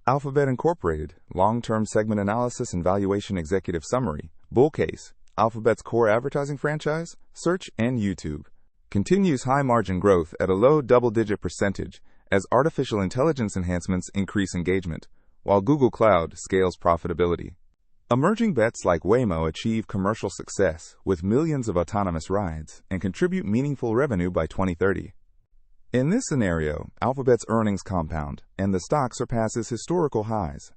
Alphabet Incorporated, Long-Term Segment Analysis and Valuation Executive Summary, Bull Case, Alphabet's core advertising franchise, Search and YouTube, continues high-margin growth at a low double-digit percentage as artificial intelligence enhancements increase engagement, while Google Cloud scales profitability. Emerging bets like Waymo achieve commercial success with millions of autonomous rides and contribute meaningful revenue by 2030. In this scenario, Alphabet's earnings compound and the stock surpasses historical highs.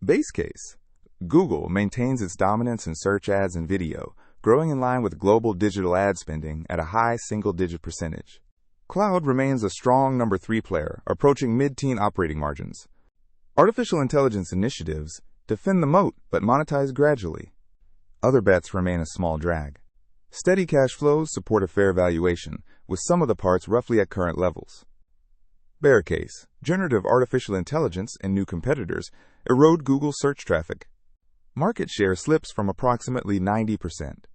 Base case: Google maintains its dominance in search ads and video, growing in line with global digital ad spending at a high single-digit percentage. Cloud remains a strong number 3 player, approaching mid-teen operating margins. Artificial intelligence initiatives defend the moat but monetize gradually. Other bets remain a small drag. Steady cash flows support a fair valuation, with some of the parts roughly at current levels. Bear case: generative artificial intelligence and new competitors erode Google search traffic. Market share slips from approximately 90%.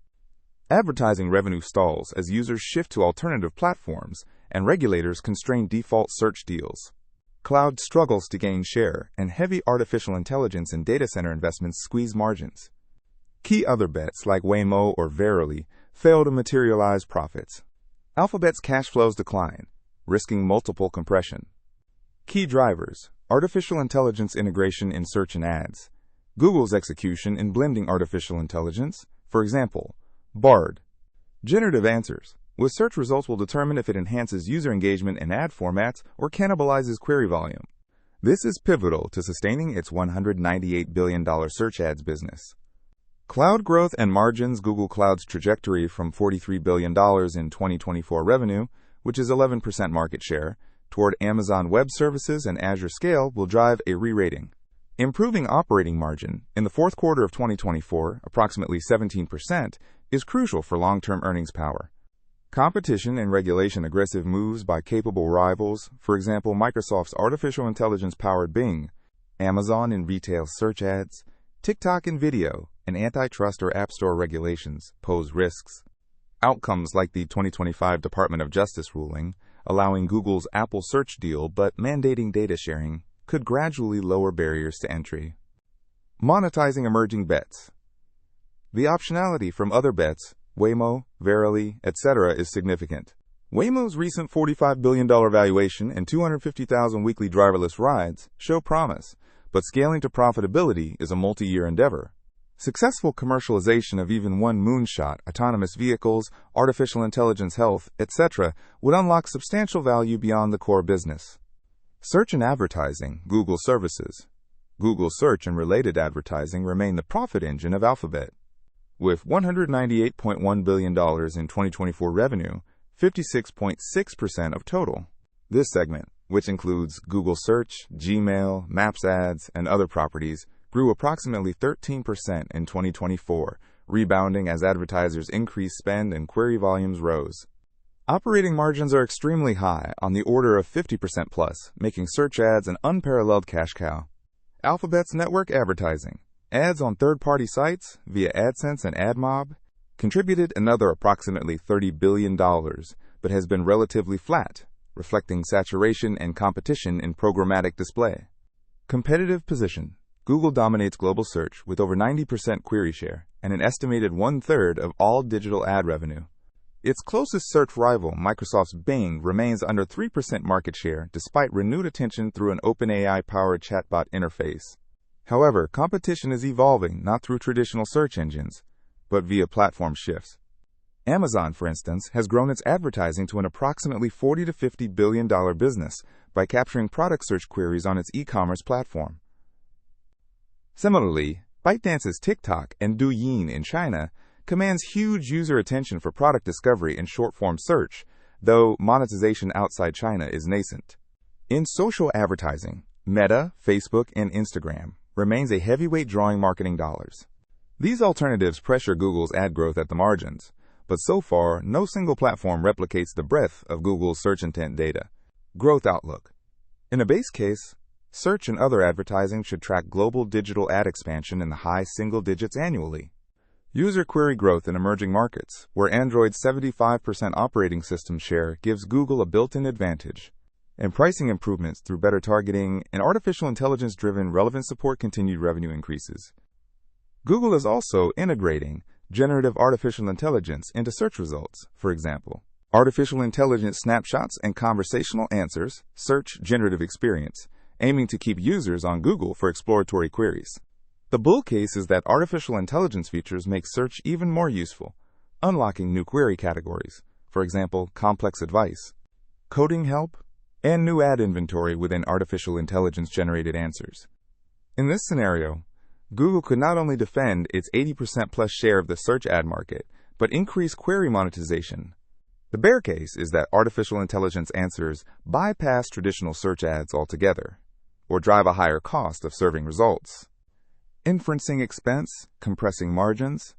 Advertising revenue stalls as users shift to alternative platforms and regulators constrain default search deals. Cloud struggles to gain share, and heavy artificial intelligence and data center investments squeeze margins. Key other bets like Waymo or Verily fail to materialize profits. Alphabet's cash flows decline, risking multiple compression. Key drivers: artificial intelligence integration in search and ads. Google's execution in blending artificial intelligence, for example, Bard. Generative answers, with search results will determine if it enhances user engagement in ad formats or cannibalizes query volume. This is pivotal to sustaining its $198 billion search ads business. Cloud growth and margins: Google Cloud's trajectory from $43 billion in 2024 revenue, which is 11% market share, toward Amazon Web Services and Azure scale will drive a re-rating. Improving operating margin in the fourth quarter of 2024, approximately 17%, is crucial for long-term earnings power. Competition and regulation: aggressive moves by capable rivals, for example Microsoft's artificial intelligence-powered Bing, Amazon in retail search ads, TikTok in video, and antitrust or App Store regulations pose risks. Outcomes like the 2025 Department of Justice ruling, allowing Google's Apple search deal but mandating data sharing, could gradually lower barriers to entry. Monetizing emerging bets. The optionality from other bets, Waymo, Verily, etc., is significant. Waymo's recent $45 billion valuation and 250,000 weekly driverless rides show promise, but scaling to profitability is a multi-year endeavor. Successful commercialization of even one moonshot, autonomous vehicles, artificial intelligence health, etc., would unlock substantial value beyond the core business. Search and advertising, Google services. Google search and related advertising remain the profit engine of Alphabet. With $198.1 billion in 2024 revenue, 56.6% of total. This segment, which includes Google Search, Gmail, Maps ads, and other properties, grew approximately 13% in 2024, rebounding as advertisers increased spend and query volumes rose. Operating margins are extremely high, on the order of 50% plus, making search ads an unparalleled cash cow. Alphabet's network advertising, ads on third-party sites via AdSense and AdMob, contributed another approximately $30 billion, but has been relatively flat, reflecting saturation and competition in programmatic display. Competitive position: Google dominates global search with over 90% query share and an estimated one-third of all digital ad revenue. Its closest search rival, Microsoft's Bing, remains under 3% market share despite renewed attention through an OpenAI-powered chatbot interface. However, competition is evolving not through traditional search engines, but via platform shifts. Amazon, for instance, has grown its advertising to an approximately $40 to $50 billion business by capturing product search queries on its e-commerce platform. Similarly, ByteDance's TikTok and Douyin in China commands huge user attention for product discovery and short-form search, though monetization outside China is nascent. In social advertising, Meta, Facebook, and Instagram remains a heavyweight drawing marketing dollars. These alternatives pressure Google's ad growth at the margins, but so far, no single platform replicates the breadth of Google's search intent data. Growth outlook: in a base case, search and other advertising should track global digital ad expansion in the high single digits annually. User query growth in emerging markets, where Android's 75% operating system share gives Google a built-in advantage. and pricing improvements through better targeting and artificial intelligence-driven relevant support continued revenue increases. Google is also integrating generative artificial intelligence into search results. For example, artificial intelligence snapshots and conversational answers, search generative experience, aiming to keep users on Google for exploratory queries. The bull case is that artificial intelligence features make search even more useful, unlocking new query categories, for example, complex advice, coding help, and new ad inventory within artificial intelligence-generated answers. In this scenario, Google could not only defend its 80% plus share of the search ad market, but increase query monetization. The bear case is that artificial intelligence answers bypass traditional search ads altogether, or drive a higher cost of serving results. Inferencing expense, compressing margins.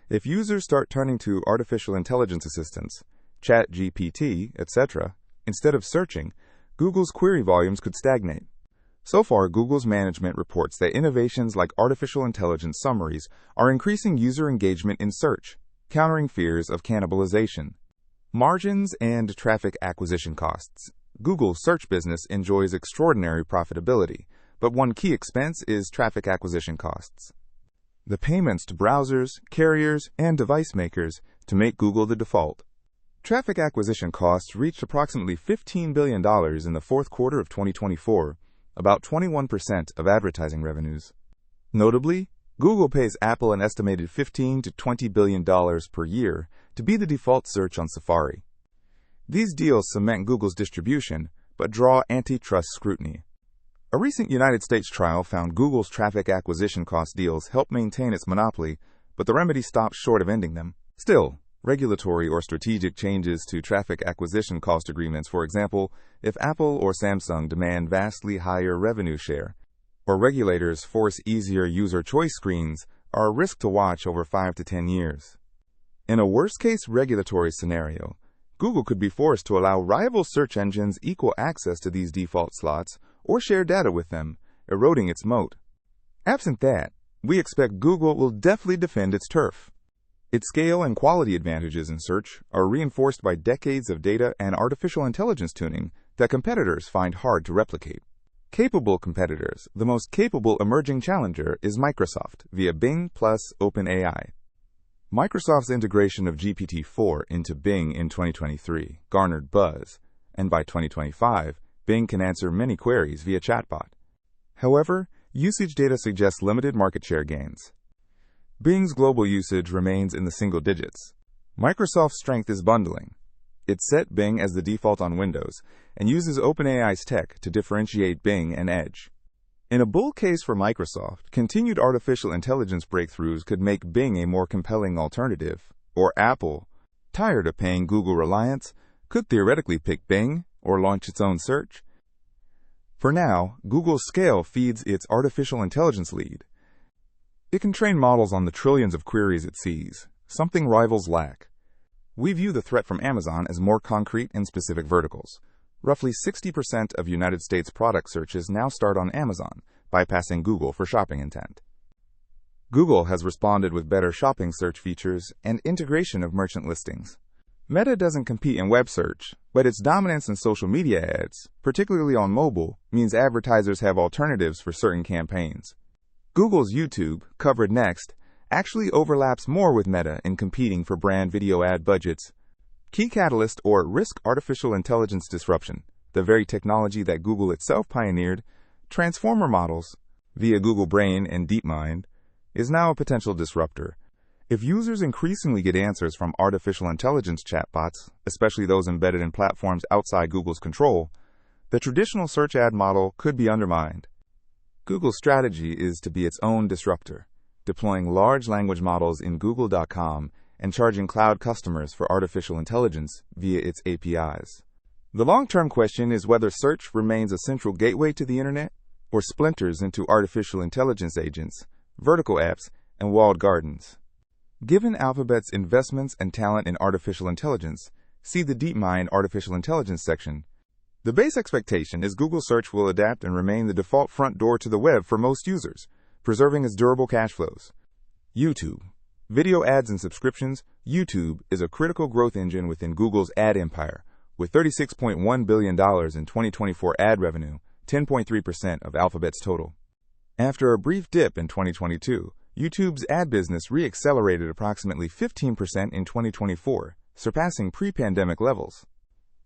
If users start turning to artificial intelligence assistants, ChatGPT, etc., instead of searching, Google's query volumes could stagnate. So far, Google's management reports that innovations like artificial intelligence summaries are increasing user engagement in search, countering fears of cannibalization. Margins and traffic acquisition costs. Google's search business enjoys extraordinary profitability, but one key expense is traffic acquisition costs. The payments to browsers, carriers, and device makers to make Google the default. Traffic acquisition costs reached approximately $15 billion in the fourth quarter of 2024, about 21% of advertising revenues. Notably, Google pays Apple an estimated $15 to $20 billion per year to be the default search on Safari. These deals cement Google's distribution, but draw antitrust scrutiny. A recent United States trial found Google's traffic acquisition cost deals help maintain its monopoly, but the remedy stopped short of ending them. Still, regulatory or strategic changes to traffic acquisition cost agreements, for example, if Apple or Samsung demand vastly higher revenue share, or regulators force easier user choice screens, are a risk to watch over 5 to 10 years. In a worst-case regulatory scenario, Google could be forced to allow rival search engines equal access to these default slots or share data with them, eroding its moat. Absent that, we expect Google will deftly defend its turf. Its scale and quality advantages in search are reinforced by decades of data and artificial intelligence tuning that competitors find hard to replicate. Capable competitors. The most capable emerging challenger is Microsoft via Bing plus OpenAI. Microsoft's integration of GPT-4 into Bing in 2023 garnered buzz, and by 2025, Bing can answer many queries via chatbot. However, usage data suggests limited market share gains. Bing's global usage remains in the single digits. Microsoft's strength is bundling. It set Bing as the default on Windows and uses OpenAI's tech to differentiate Bing and Edge. In a bull case for Microsoft, continued artificial intelligence breakthroughs could make Bing a more compelling alternative, or Apple, tired of paying Google reliance, could theoretically pick Bing or launch its own search. For now, Google's scale feeds its artificial intelligence lead. It can train models on the trillions of queries it sees, something rivals lack. We view the threat from Amazon as more concrete in specific verticals. Roughly 60% of United States product searches now start on Amazon, bypassing Google for shopping intent. Google has responded with better shopping search features and integration of merchant listings. Meta doesn't compete in web search, but its dominance in social media ads, particularly on mobile, means advertisers have alternatives for certain campaigns. Google's YouTube, covered next, actually overlaps more with Meta in competing for brand video ad budgets. Key catalyst or risk artificial intelligence disruption, the very technology that Google itself pioneered, transformer models, via Google Brain and DeepMind, is now a potential disruptor. If users increasingly get answers from artificial intelligence chatbots, especially those embedded in platforms outside Google's control, the traditional search ad model could be undermined. Google's strategy is to be its own disruptor, deploying large language models in Google.com and charging cloud customers for artificial intelligence via its APIs. The long-term question is whether search remains a central gateway to the internet or splinters into artificial intelligence agents, vertical apps, and walled gardens. Given Alphabet's investments and talent in artificial intelligence, see the DeepMind artificial intelligence section. The base expectation is Google Search will adapt and remain the default front door to the web for most users, preserving its durable cash flows. YouTube. Video ads and subscriptions. YouTube is a critical growth engine within Google's ad empire, with $36.1 billion in 2024 ad revenue, 10.3% of Alphabet's total. After a brief dip in 2022, YouTube's ad business re-accelerated approximately 15% in 2024, surpassing pre-pandemic levels.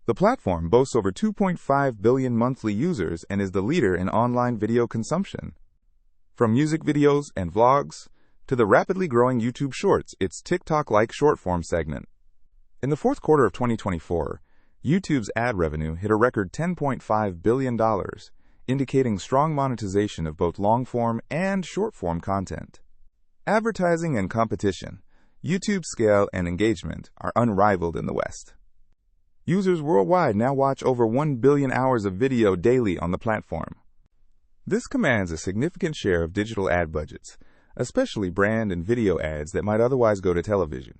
The platform boasts over 2.5 billion monthly users and is the leader in online video consumption. From music videos and vlogs to the rapidly growing YouTube Shorts, its TikTok-like short-form segment. In the fourth quarter of 2024, YouTube's ad revenue hit a record $10.5 billion, indicating strong monetization of both long-form and short-form content. Advertising and competition, YouTube's scale and engagement are unrivaled in the West. Users worldwide now watch over 1 billion hours of video daily on the platform. This commands a significant share of digital ad budgets, especially brand and video ads that might otherwise go to television.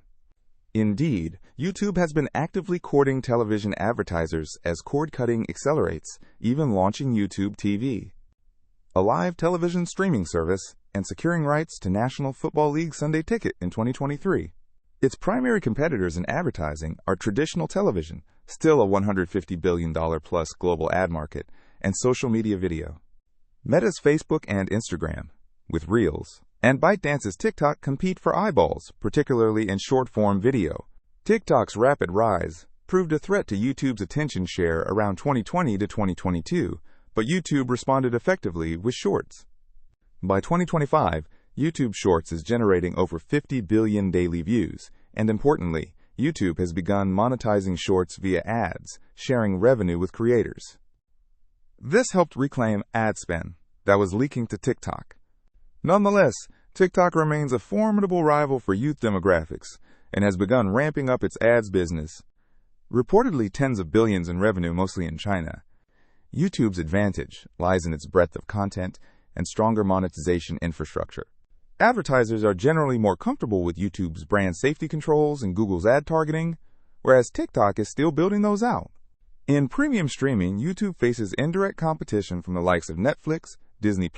Indeed, YouTube has been actively courting television advertisers as cord-cutting accelerates, even launching YouTube TV, a live television streaming service, and securing rights to National Football League Sunday Ticket in 2023. Its primary competitors in advertising are traditional television, still a $150 billion-plus global ad market, and social media video. Meta's Facebook and Instagram, with Reels, and ByteDance's TikTok compete for eyeballs, particularly in short-form video. TikTok's rapid rise proved a threat to YouTube's attention share around 2020 to 2022, but YouTube responded effectively with Shorts. By 2025, YouTube Shorts is generating over 50 billion daily views, and importantly, YouTube has begun monetizing Shorts via ads, sharing revenue with creators. This helped reclaim ad spend that was leaking to TikTok. Nonetheless, TikTok remains a formidable rival for youth demographics and has begun ramping up its ads business. Reportedly tens of billions in revenue, mostly in China. YouTube's advantage lies in its breadth of content and stronger monetization infrastructure. Advertisers are generally more comfortable with YouTube's brand safety controls and Google's ad targeting, whereas TikTok is still building those out. In premium streaming, YouTube faces indirect competition from the likes of Netflix, Disney+,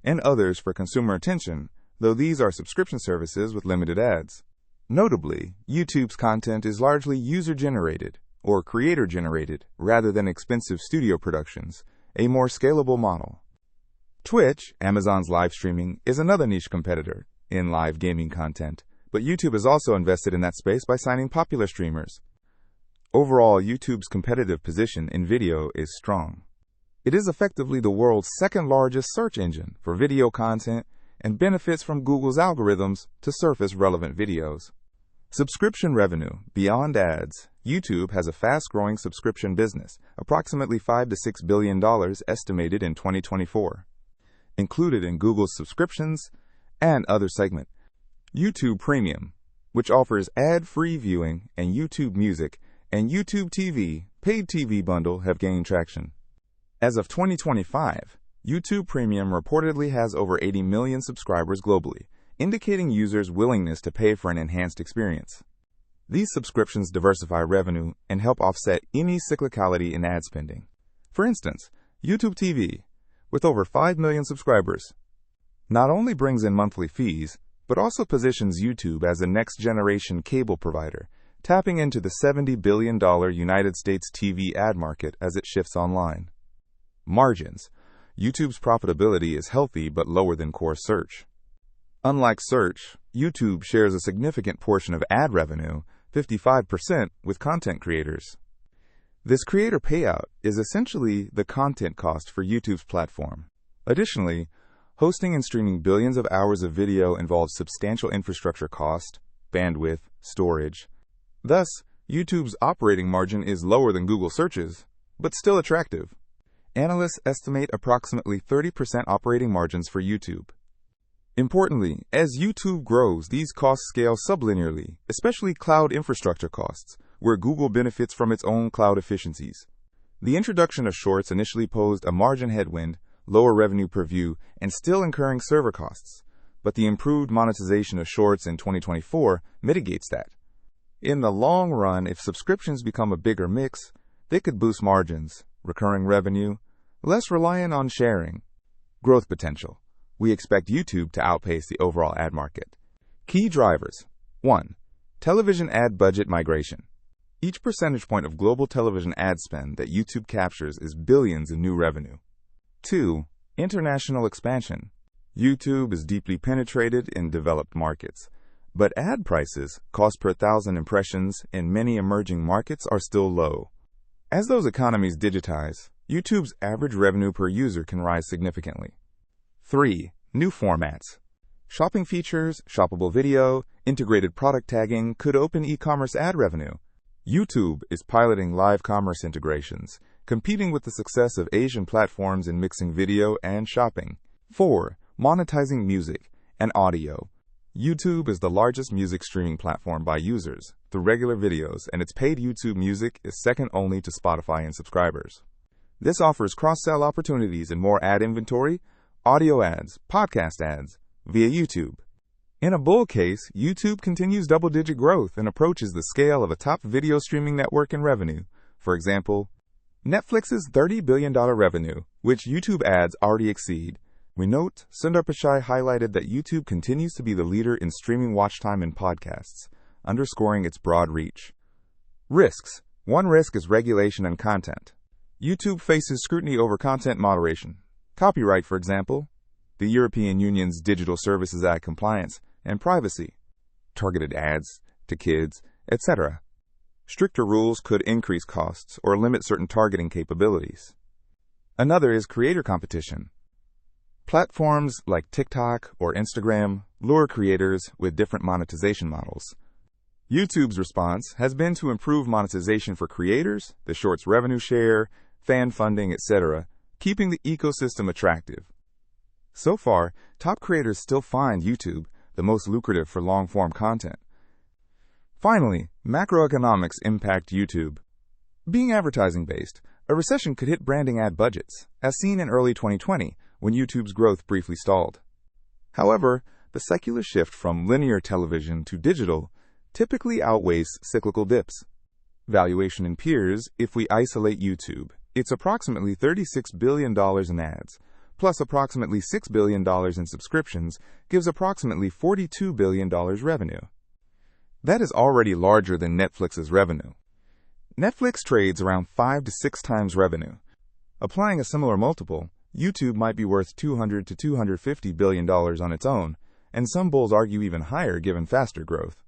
and others for consumer attention, though these are subscription services with limited ads. Notably, YouTube's content is largely user-generated or creator-generated rather than expensive studio productions, a more scalable model. Twitch, Amazon's live streaming, is another niche competitor in live gaming content, but YouTube has also invested in that space by signing popular streamers. Overall, YouTube's competitive position in video is strong. It is effectively the world's second-largest search engine for video content and benefits from Google's algorithms to surface relevant videos. Subscription revenue. Beyond ads, YouTube has a fast-growing subscription business, approximately $5 to $6 billion estimated in 2024. Included in Google's subscriptions and other segment, YouTube Premium, which offers ad-free viewing, and YouTube Music and YouTube TV, paid TV bundle have gained traction. As of 2025, YouTube Premium reportedly has over 80 million subscribers globally, indicating users' willingness to pay for an enhanced experience. These subscriptions diversify revenue and help offset any cyclicality in ad spending. For instance, YouTube TV, with over 5 million subscribers, not only brings in monthly fees, but also positions YouTube as a next-generation cable provider, tapping into the $70 billion United States TV ad market as it shifts online. Margins. YouTube's profitability is healthy but lower than core search. Unlike search, YouTube shares a significant portion of ad revenue, 55%, with content creators. This creator payout is essentially the content cost for YouTube's platform. Additionally, hosting and streaming billions of hours of video involves substantial infrastructure cost, bandwidth, storage. Thus, YouTube's operating margin is lower than Google searches, but still attractive. Analysts estimate approximately 30% operating margins for YouTube. Importantly, as YouTube grows, these costs scale sublinearly, especially cloud infrastructure costs, where Google benefits from its own cloud efficiencies. The introduction of Shorts initially posed a margin headwind, lower revenue per view, and still incurring server costs, but the improved monetization of Shorts in 2024 mitigates that. In the long run, if subscriptions become a bigger mix, they could boost margins, recurring revenue, less reliant on sharing. Growth potential. We expect YouTube to outpace the overall ad market. Key drivers. 1. Television ad budget migration. Each percentage point of global television ad spend that YouTube captures is billions in new revenue. 2. International expansion. YouTube is deeply penetrated in developed markets, but ad prices, cost per thousand impressions, in many emerging markets are still low. As those economies digitize, YouTube's average revenue per user can rise significantly. 3. New formats. Shopping features, shoppable video, integrated product tagging could open e-commerce ad revenue. YouTube is piloting live commerce integrations, competing with the success of Asian platforms in mixing video and shopping. 4. Monetizing music and audio. YouTube is the largest music streaming platform by users through regular videos, and its paid YouTube Music is second only to Spotify in subscribers. This offers cross-sell opportunities and more ad inventory, audio ads, podcast ads, via YouTube. In a bull case, YouTube continues double-digit growth and approaches the scale of a top video streaming network in revenue. For example, Netflix's $30 billion revenue, which YouTube ads already exceed. We note, Sundar Pichai highlighted that YouTube continues to be the leader in streaming watch time in podcasts, underscoring its broad reach. Risks. One risk is regulation and content. YouTube faces scrutiny over content moderation. Copyright, for example, the European Union's Digital Services Act compliance, and privacy, targeted ads to kids, etc. Stricter rules could increase costs or limit certain targeting capabilities. Another is creator competition. Platforms like TikTok or Instagram lure creators with different monetization models. YouTube's response has been to improve monetization for creators, the shorts revenue share, fan funding, etc., keeping the ecosystem attractive. So far, top creators still find YouTube the most lucrative for long-form content. Finally, macroeconomics impact YouTube. Being advertising-based, a recession could hit branding ad budgets, as seen in early 2020 when YouTube's growth briefly stalled. However, the secular shift from linear television to digital typically outweighs cyclical dips. Valuation in peers, if we isolate YouTube, it's approximately $36 billion in ads, plus approximately $6 billion in subscriptions, gives approximately $42 billion revenue. That is already larger than Netflix's revenue. Netflix trades around 5 to 6 times revenue. Applying a similar multiple, YouTube might be worth $200 to $250 billion on its own, and some bulls argue even higher given faster growth.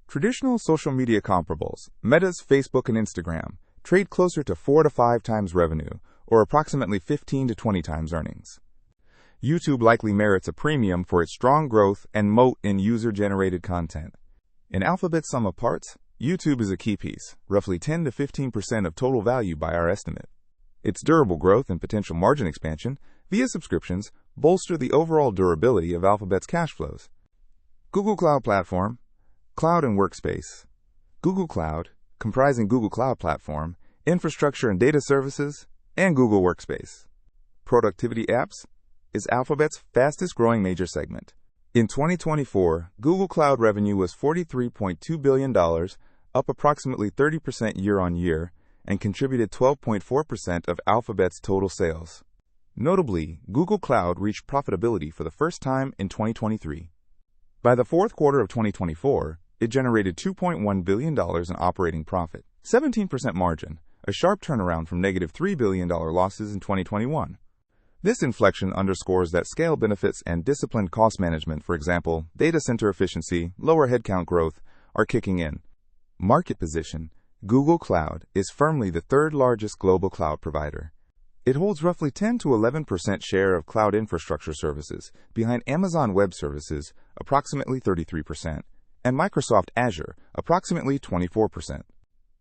Traditional social media comparables, Meta's Facebook and Instagram, trade closer to 4 to 5 times revenue, or approximately 15 to 20 times earnings. YouTube likely merits a premium for its strong growth and moat in user-generated content. In Alphabet's sum of parts, YouTube is a key piece, roughly 10 to 15% of total value by our estimate. Its durable growth and potential margin expansion via subscriptions bolster the overall durability of Alphabet's cash flows. Google Cloud Platform, Cloud and Workspace. Google Cloud, comprising Google Cloud Platform, Infrastructure and Data Services, and Google Workspace. Productivity apps is Alphabet's fastest growing major segment. In 2024, Google Cloud revenue was $43.2 billion, up approximately 30% year-on-year, and contributed 12.4% of Alphabet's total sales. Notably, Google Cloud reached profitability for the first time in 2023. By the fourth quarter of 2024, it generated $2.1 billion in operating profit, 17% margin, a sharp turnaround from negative $3 billion losses in 2021. This inflection underscores that scale benefits and disciplined cost management, for example, data center efficiency, lower headcount growth, are kicking in. Market position. Google Cloud is firmly the third largest global cloud provider. It holds roughly 10 to 11% share of cloud infrastructure services, behind Amazon Web Services, approximately 33%, and Microsoft Azure, approximately 24%.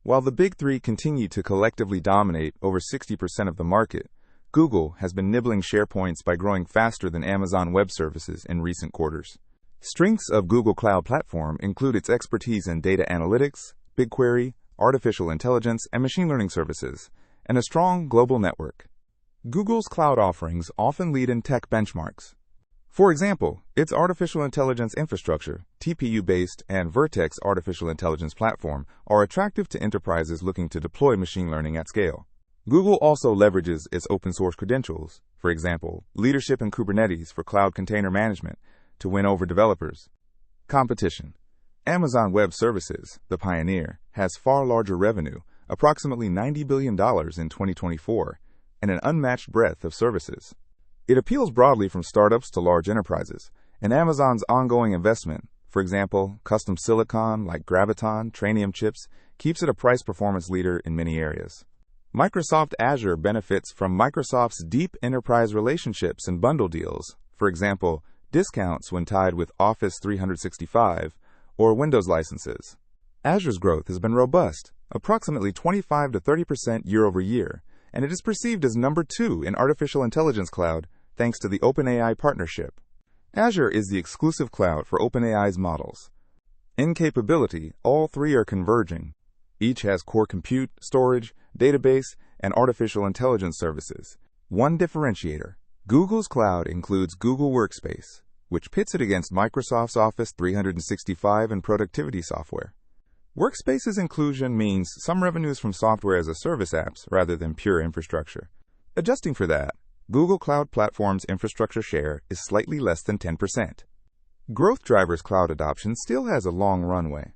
While the big three continue to collectively dominate over 60% of the market, Google has been nibbling share points by growing faster than Amazon Web Services in recent quarters. Strengths of Google Cloud Platform include its expertise in data analytics, BigQuery, artificial intelligence, and machine learning services, and a strong global network. Google's cloud offerings often lead in tech benchmarks. For example, its artificial intelligence infrastructure, TPU-based, and Vertex artificial intelligence platform are attractive to enterprises looking to deploy machine learning at scale. Google also leverages its open-source credentials, for example, leadership in Kubernetes for cloud container management, to win over developers. Competition. Amazon Web Services, the pioneer, has far larger revenue, approximately $90 billion in 2024, and an unmatched breadth of services. It appeals broadly from startups to large enterprises, and Amazon's ongoing investment, for example, custom silicon like Graviton, Trainium chips, keeps it a price-performance leader in many areas. Microsoft Azure benefits from Microsoft's deep enterprise relationships and bundle deals, for example, discounts when tied with Office 365 or Windows licenses. Azure's growth has been robust, approximately 25 to 30% year over year, and it is perceived as number 2 in artificial intelligence cloud thanks to the OpenAI partnership. Azure is the exclusive cloud for OpenAI's models. In capability, all three are converging. Each has core compute, storage, database, and artificial intelligence services. One differentiator: Google's cloud includes Google Workspace, which pits it against Microsoft's Office 365 and productivity software. Workspace's inclusion means some revenues from software as a service apps rather than pure infrastructure. Adjusting for that, Google Cloud Platform's infrastructure share is slightly less than 10%. Growth drivers cloud adoption still has a long runway.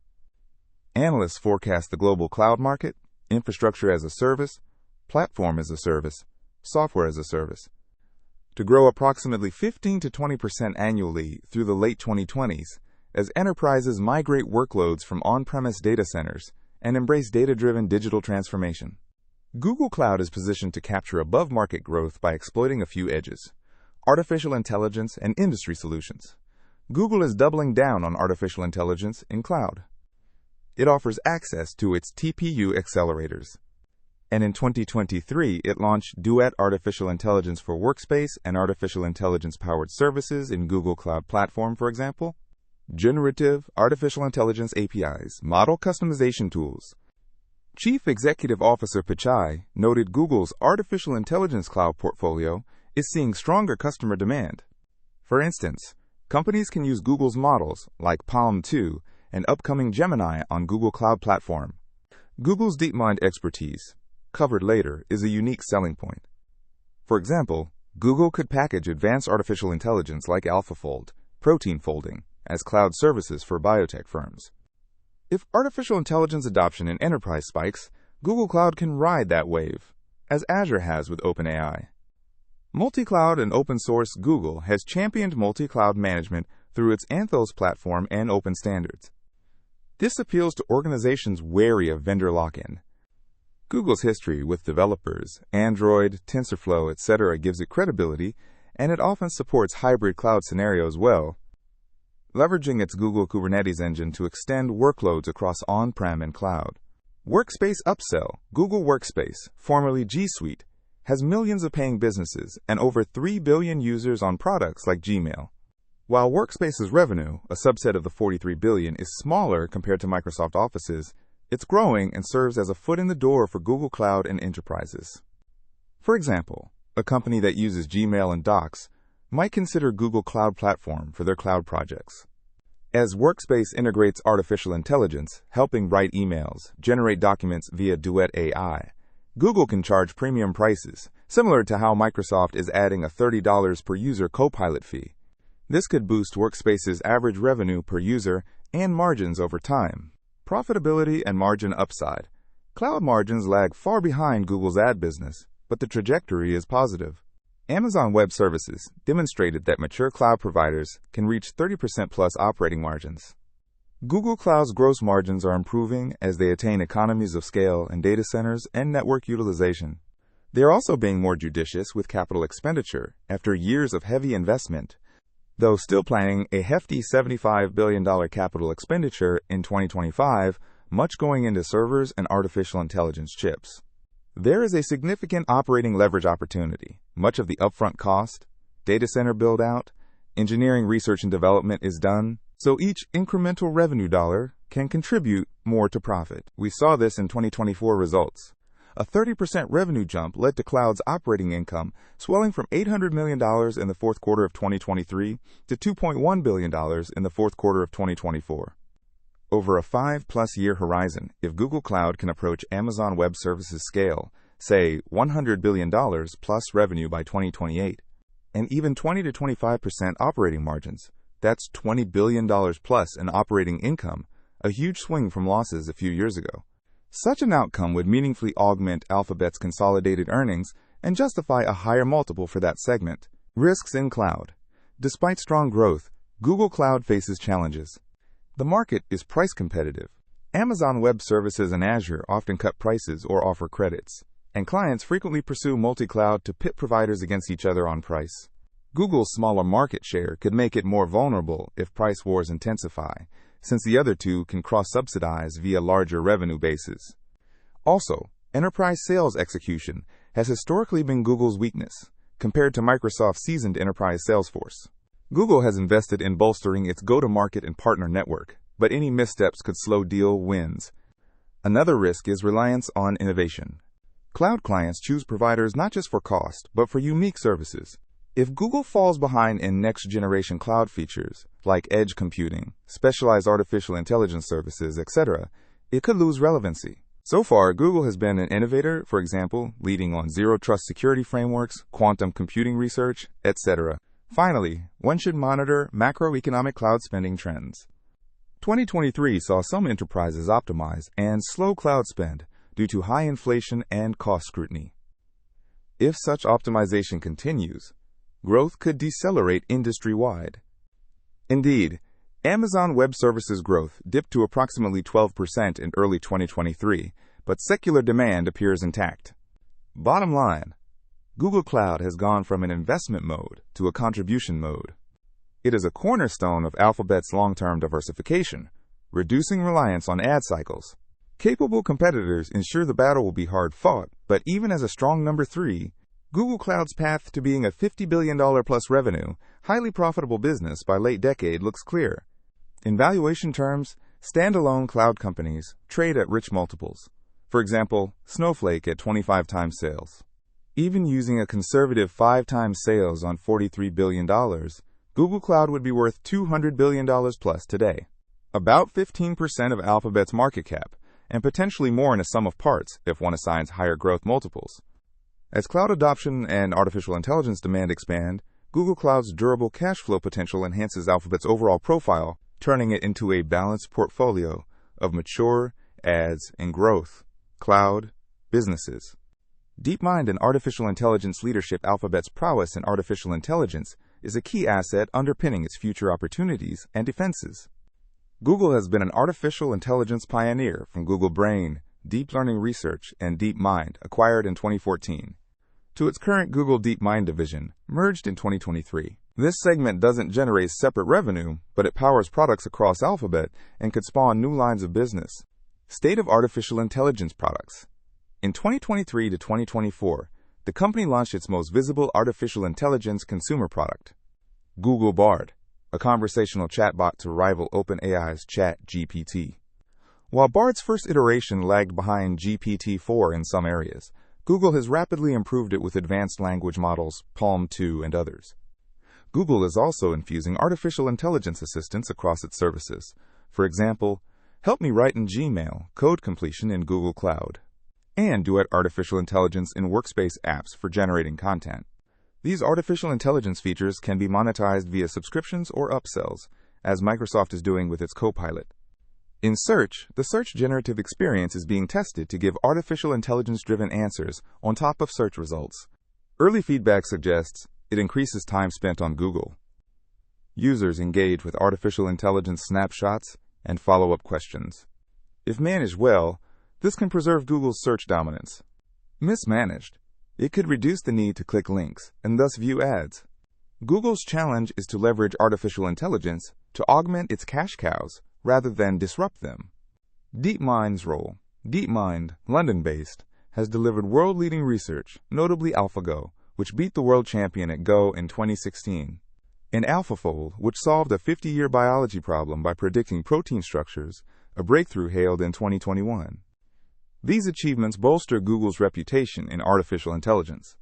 Analysts forecast the global cloud market, infrastructure as a service, platform as a service, software as a service, to grow approximately 15 to 20% annually through the late 2020s as enterprises migrate workloads from on-premise data centers and embrace data-driven digital transformation. Google Cloud is positioned to capture above-market growth by exploiting a few edges: artificial intelligence and industry solutions. Google is doubling down on artificial intelligence in cloud. It offers access to its TPU accelerators. And in 2023, it launched Duet Artificial Intelligence for Workspace and Artificial Intelligence-powered services in Google Cloud Platform, for example. Generative Artificial Intelligence APIs, model customization tools. Chief Executive Officer Pichai noted Google's artificial intelligence cloud portfolio is seeing stronger customer demand. For instance, companies can use Google's models, like Palm 2 and upcoming Gemini on Google Cloud Platform. Google's DeepMind expertise, covered later, is a unique selling point. For example, Google could package advanced artificial intelligence like AlphaFold, protein folding, as cloud services for biotech firms. If artificial intelligence adoption in enterprise spikes, Google Cloud can ride that wave, as Azure has with OpenAI. Multi-cloud and open-source Google has championed multi-cloud management through its Anthos platform and open standards. This appeals to organizations wary of vendor lock-in. Google's history with developers, Android, TensorFlow, etc. gives it credibility, and it often supports hybrid cloud scenarios well, leveraging its Google Kubernetes engine to extend workloads across on-prem and cloud. Workspace upsell: Google Workspace, formerly G Suite, has millions of paying businesses and over 3 billion users on products like Gmail. While Workspace's revenue, a subset of the 43 billion, is smaller compared to Microsoft Office's, it's growing and serves as a foot in the door for Google Cloud and enterprises. For example, a company that uses Gmail and Docs might consider Google Cloud Platform for their cloud projects. As Workspace integrates artificial intelligence, helping write emails, generate documents via Duet AI, Google can charge premium prices, similar to how Microsoft is adding a $30 per user Copilot fee. This could boost Workspace's average revenue per user and margins over time. Profitability and margin upside: cloud margins lag far behind Google's ad business, but the trajectory is positive. Amazon Web Services demonstrated that mature cloud providers can reach 30% plus operating margins. Google Cloud's gross margins are improving as they attain economies of scale in data centers and network utilization. They are also being more judicious with capital expenditure after years of heavy investment, though still planning a hefty $75 billion capital expenditure in 2025, much going into servers and artificial intelligence chips. There is a significant operating leverage opportunity. Much of the upfront cost, data center build-out, engineering research and development is done, so each incremental revenue dollar can contribute more to profit. We saw this in 2024 results. A 30% revenue jump led to Cloud's operating income swelling from $800 million in the fourth quarter of 2023 to $2.1 billion in the fourth quarter of 2024. Over a 5+ year horizon, if Google Cloud can approach Amazon Web Services scale, say $100 billion plus revenue by 2028, and even 20 to 25% operating margins, that's $20 billion plus in operating income a huge swing from losses a few years ago. Such an outcome would meaningfully augment Alphabet's consolidated earnings and justify a higher multiple for that segment. Risks in cloud. Despite strong growth, Google Cloud faces challenges. The market is price competitive. Amazon Web Services and Azure often cut prices or offer credits, and clients frequently pursue multi-cloud to pit providers against each other on price. Google's smaller market share could make it more vulnerable if price wars intensify, since the other two can cross-subsidize via larger revenue bases. Also, enterprise sales execution has historically been Google's weakness, compared to Microsoft's seasoned enterprise sales force. Google has invested in bolstering its go-to-market and partner network, but any missteps could slow deal wins. Another risk is reliance on innovation. Cloud clients choose providers not just for cost, but for unique services. If Google falls behind in next-generation cloud features, like edge computing, specialized artificial intelligence services, etc., it could lose relevancy. So far, Google has been an innovator, for example, leading on zero-trust security frameworks, quantum computing research, etc. Finally, one should monitor macroeconomic cloud spending trends. 2023 saw some enterprises optimize and slow cloud spend due to high inflation and cost scrutiny. If such optimization continues, growth could decelerate industry-wide. Indeed, Amazon Web Services growth dipped to approximately 12% in early 2023, but secular demand appears intact. Bottom line, Google Cloud has gone from an investment mode to a contribution mode. It is a cornerstone of Alphabet's long-term diversification, reducing reliance on ad cycles. Capable competitors ensure the battle will be hard-fought, but even as a strong number 3, Google Cloud's path to being a $50 billion plus revenue, highly profitable business by late decade looks clear. In valuation terms, standalone cloud companies trade at rich multiples. For example, Snowflake at 25 times sales. Even using a conservative 5 times sales on $43 billion, Google Cloud would be worth $200 billion plus today. About 15% of Alphabet's market cap, and potentially more in a sum of parts if one assigns higher growth multiples. As cloud adoption and artificial intelligence demand expand, Google Cloud's durable cash flow potential enhances Alphabet's overall profile, turning it into a balanced portfolio of mature, ads, and growth cloud businesses. DeepMind and artificial intelligence leadership. Alphabet's prowess in artificial intelligence is a key asset underpinning its future opportunities and defenses. Google has been an artificial intelligence pioneer from Google Brain, Deep Learning Research, and DeepMind, acquired in 2014. To its current Google DeepMind division, merged in 2023. This segment doesn't generate separate revenue, but it powers products across Alphabet and could spawn new lines of business. State of artificial intelligence products. In 2023 to 2024, the company launched its most visible artificial intelligence consumer product, Google Bard, a conversational chatbot to rival OpenAI's ChatGPT. While Bard's first iteration lagged behind GPT-4 in some areas, Google has rapidly improved it with advanced language models, Palm 2, and others. Google is also infusing artificial intelligence assistants across its services. For example, Help Me Write in Gmail, code completion in Google Cloud, and Duet artificial intelligence in Workspace apps for generating content. These artificial intelligence features can be monetized via subscriptions or upsells, as Microsoft is doing with its Copilot. In search, the search generative experience is being tested to give artificial intelligence-driven answers on top of search results. Early feedback suggests it increases time spent on Google. Users engage with artificial intelligence snapshots and follow-up questions. If managed well, this can preserve Google's search dominance. Mismanaged, it could reduce the need to click links and thus view ads. Google's challenge is to leverage artificial intelligence to augment its cash cows rather than disrupt them. DeepMind's role. DeepMind, London-based, has delivered world-leading research, notably AlphaGo, which beat the world champion at Go in 2016, and AlphaFold, which solved a 50-year biology problem by predicting protein structures, a breakthrough hailed in 2021. These achievements bolster Google's reputation in artificial intelligence.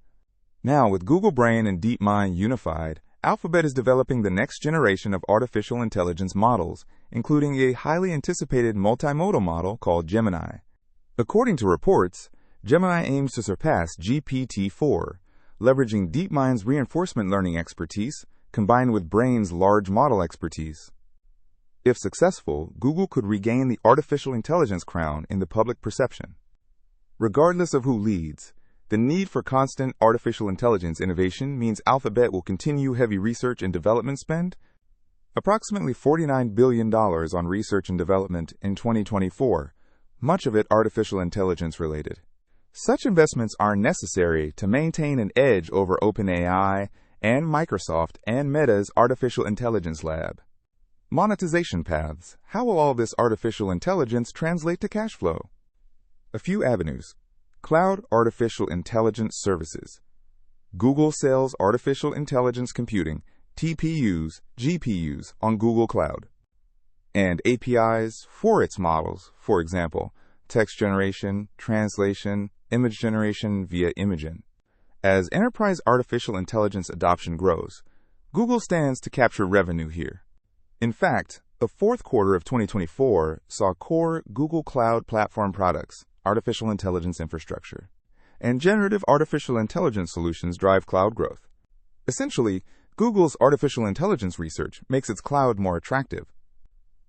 Now, with Google Brain and DeepMind unified, Alphabet is developing the next generation of artificial intelligence models, including a highly anticipated multimodal model called Gemini. According to reports, Gemini aims to surpass GPT-4, leveraging DeepMind's reinforcement learning expertise combined with Brain's large model expertise. If successful, Google could regain the artificial intelligence crown in the public perception. Regardless of who leads, the need for constant artificial intelligence innovation means Alphabet will continue heavy research and development spend, approximately $49 billion on research and development in 2024, much of it artificial intelligence related. Such investments are necessary to maintain an edge over OpenAI and Microsoft and Meta's artificial intelligence lab. Monetization paths. How will all this artificial intelligence translate to cash flow? A few avenues. Cloud artificial intelligence services. Google sells artificial intelligence computing, TPUs, GPUs, on Google Cloud, and APIs for its models, for example, text generation, translation, image generation via Imagen. As enterprise artificial intelligence adoption grows, Google stands to capture revenue here. In fact, the fourth quarter of 2024 saw core Google Cloud Platform products, artificial intelligence infrastructure, and generative artificial intelligence solutions drive cloud growth. Essentially, Google's artificial intelligence research makes its cloud more attractive.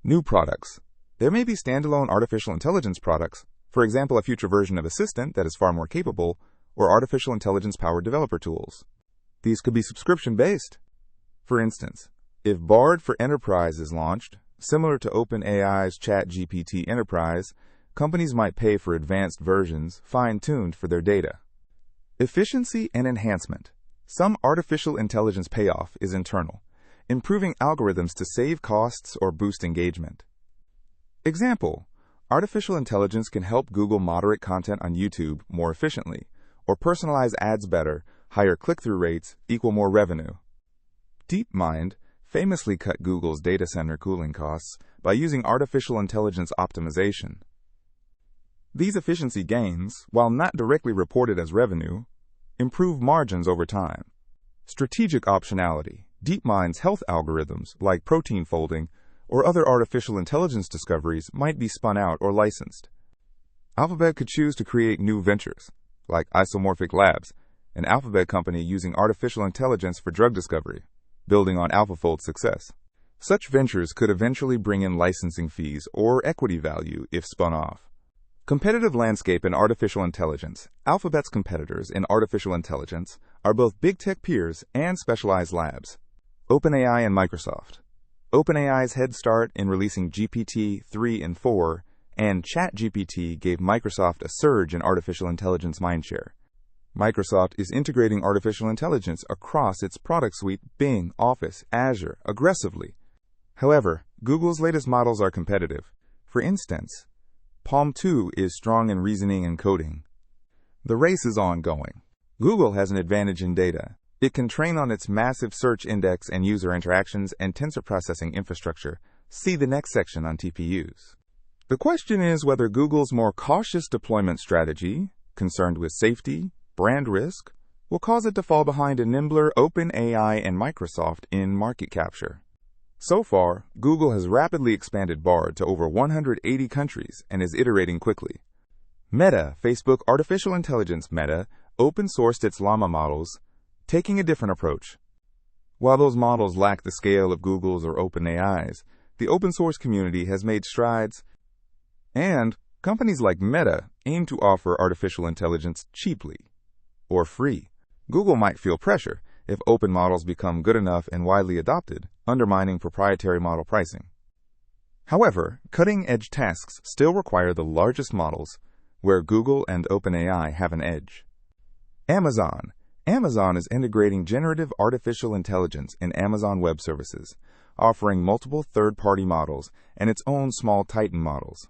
New products. There may be standalone artificial intelligence products, for example, a future version of Assistant that is far more capable, or artificial intelligence-powered developer tools. These could be subscription-based. For instance, if Bard for Enterprise is launched, similar to OpenAI's ChatGPT Enterprise, companies might pay for advanced versions fine-tuned for their data. Efficiency and enhancement. Some artificial intelligence payoff is internal, improving algorithms to save costs or boost engagement. Example, artificial intelligence can help Google moderate content on YouTube more efficiently, or personalize ads better, higher click-through rates equal more revenue. DeepMind famously cut Google's data center cooling costs by using artificial intelligence optimization. These efficiency gains, while not directly reported as revenue, improve margins over time. Strategic optionality. DeepMind's health algorithms, like protein folding or other artificial intelligence discoveries, might be spun out or licensed. Alphabet could choose to create new ventures, like Isomorphic Labs, an Alphabet company using artificial intelligence for drug discovery, building on AlphaFold's success. Such ventures could eventually bring in licensing fees or equity value if spun off. Competitive landscape in artificial intelligence. Alphabet's competitors in artificial intelligence are both big tech peers and specialized labs. OpenAI and Microsoft. OpenAI's head start in releasing GPT-3 and 4 and ChatGPT gave Microsoft a surge in artificial intelligence mindshare. Microsoft is integrating artificial intelligence across its product suite Bing, Office, Azure aggressively. However, Google's latest models are competitive. For instance, Palm 2 is strong in reasoning and coding. The race is ongoing. Google has an advantage in data. It can train on its massive search index and user interactions and tensor processing infrastructure. See the next section on TPUs. The question is whether Google's more cautious deployment strategy, concerned with safety, brand risk, will cause it to fall behind a nimbler OpenAI and Microsoft in market capture. So far, Google has rapidly expanded Bard to over 180 countries and is iterating quickly. Meta, Facebook artificial intelligence Meta, open-sourced its Llama models, taking a different approach. While those models lack the scale of Google's or OpenAI's, the open-source community has made strides, and companies like Meta aim to offer artificial intelligence cheaply or free. Google might feel pressure if open models become good enough and widely adopted, undermining proprietary model pricing. However, cutting-edge tasks still require the largest models, where Google and OpenAI have an edge. Amazon. Amazon is integrating generative artificial intelligence in Amazon Web Services, offering multiple third-party models and its own small Titan models.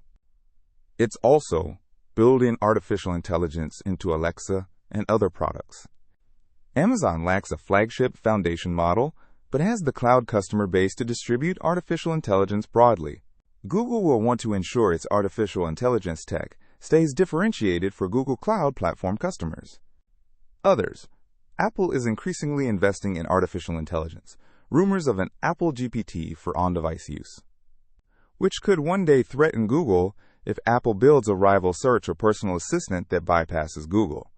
It's also building artificial intelligence into Alexa and other products. Amazon lacks a flagship foundation model, but has the cloud customer base to distribute artificial intelligence broadly. Google will want to ensure its artificial intelligence tech stays differentiated for Google Cloud Platform customers. Others. Apple is increasingly investing in artificial intelligence. Rumors of an Apple GPT for on-device use, which could one day threaten Google if Apple builds a rival search or personal assistant that bypasses Google.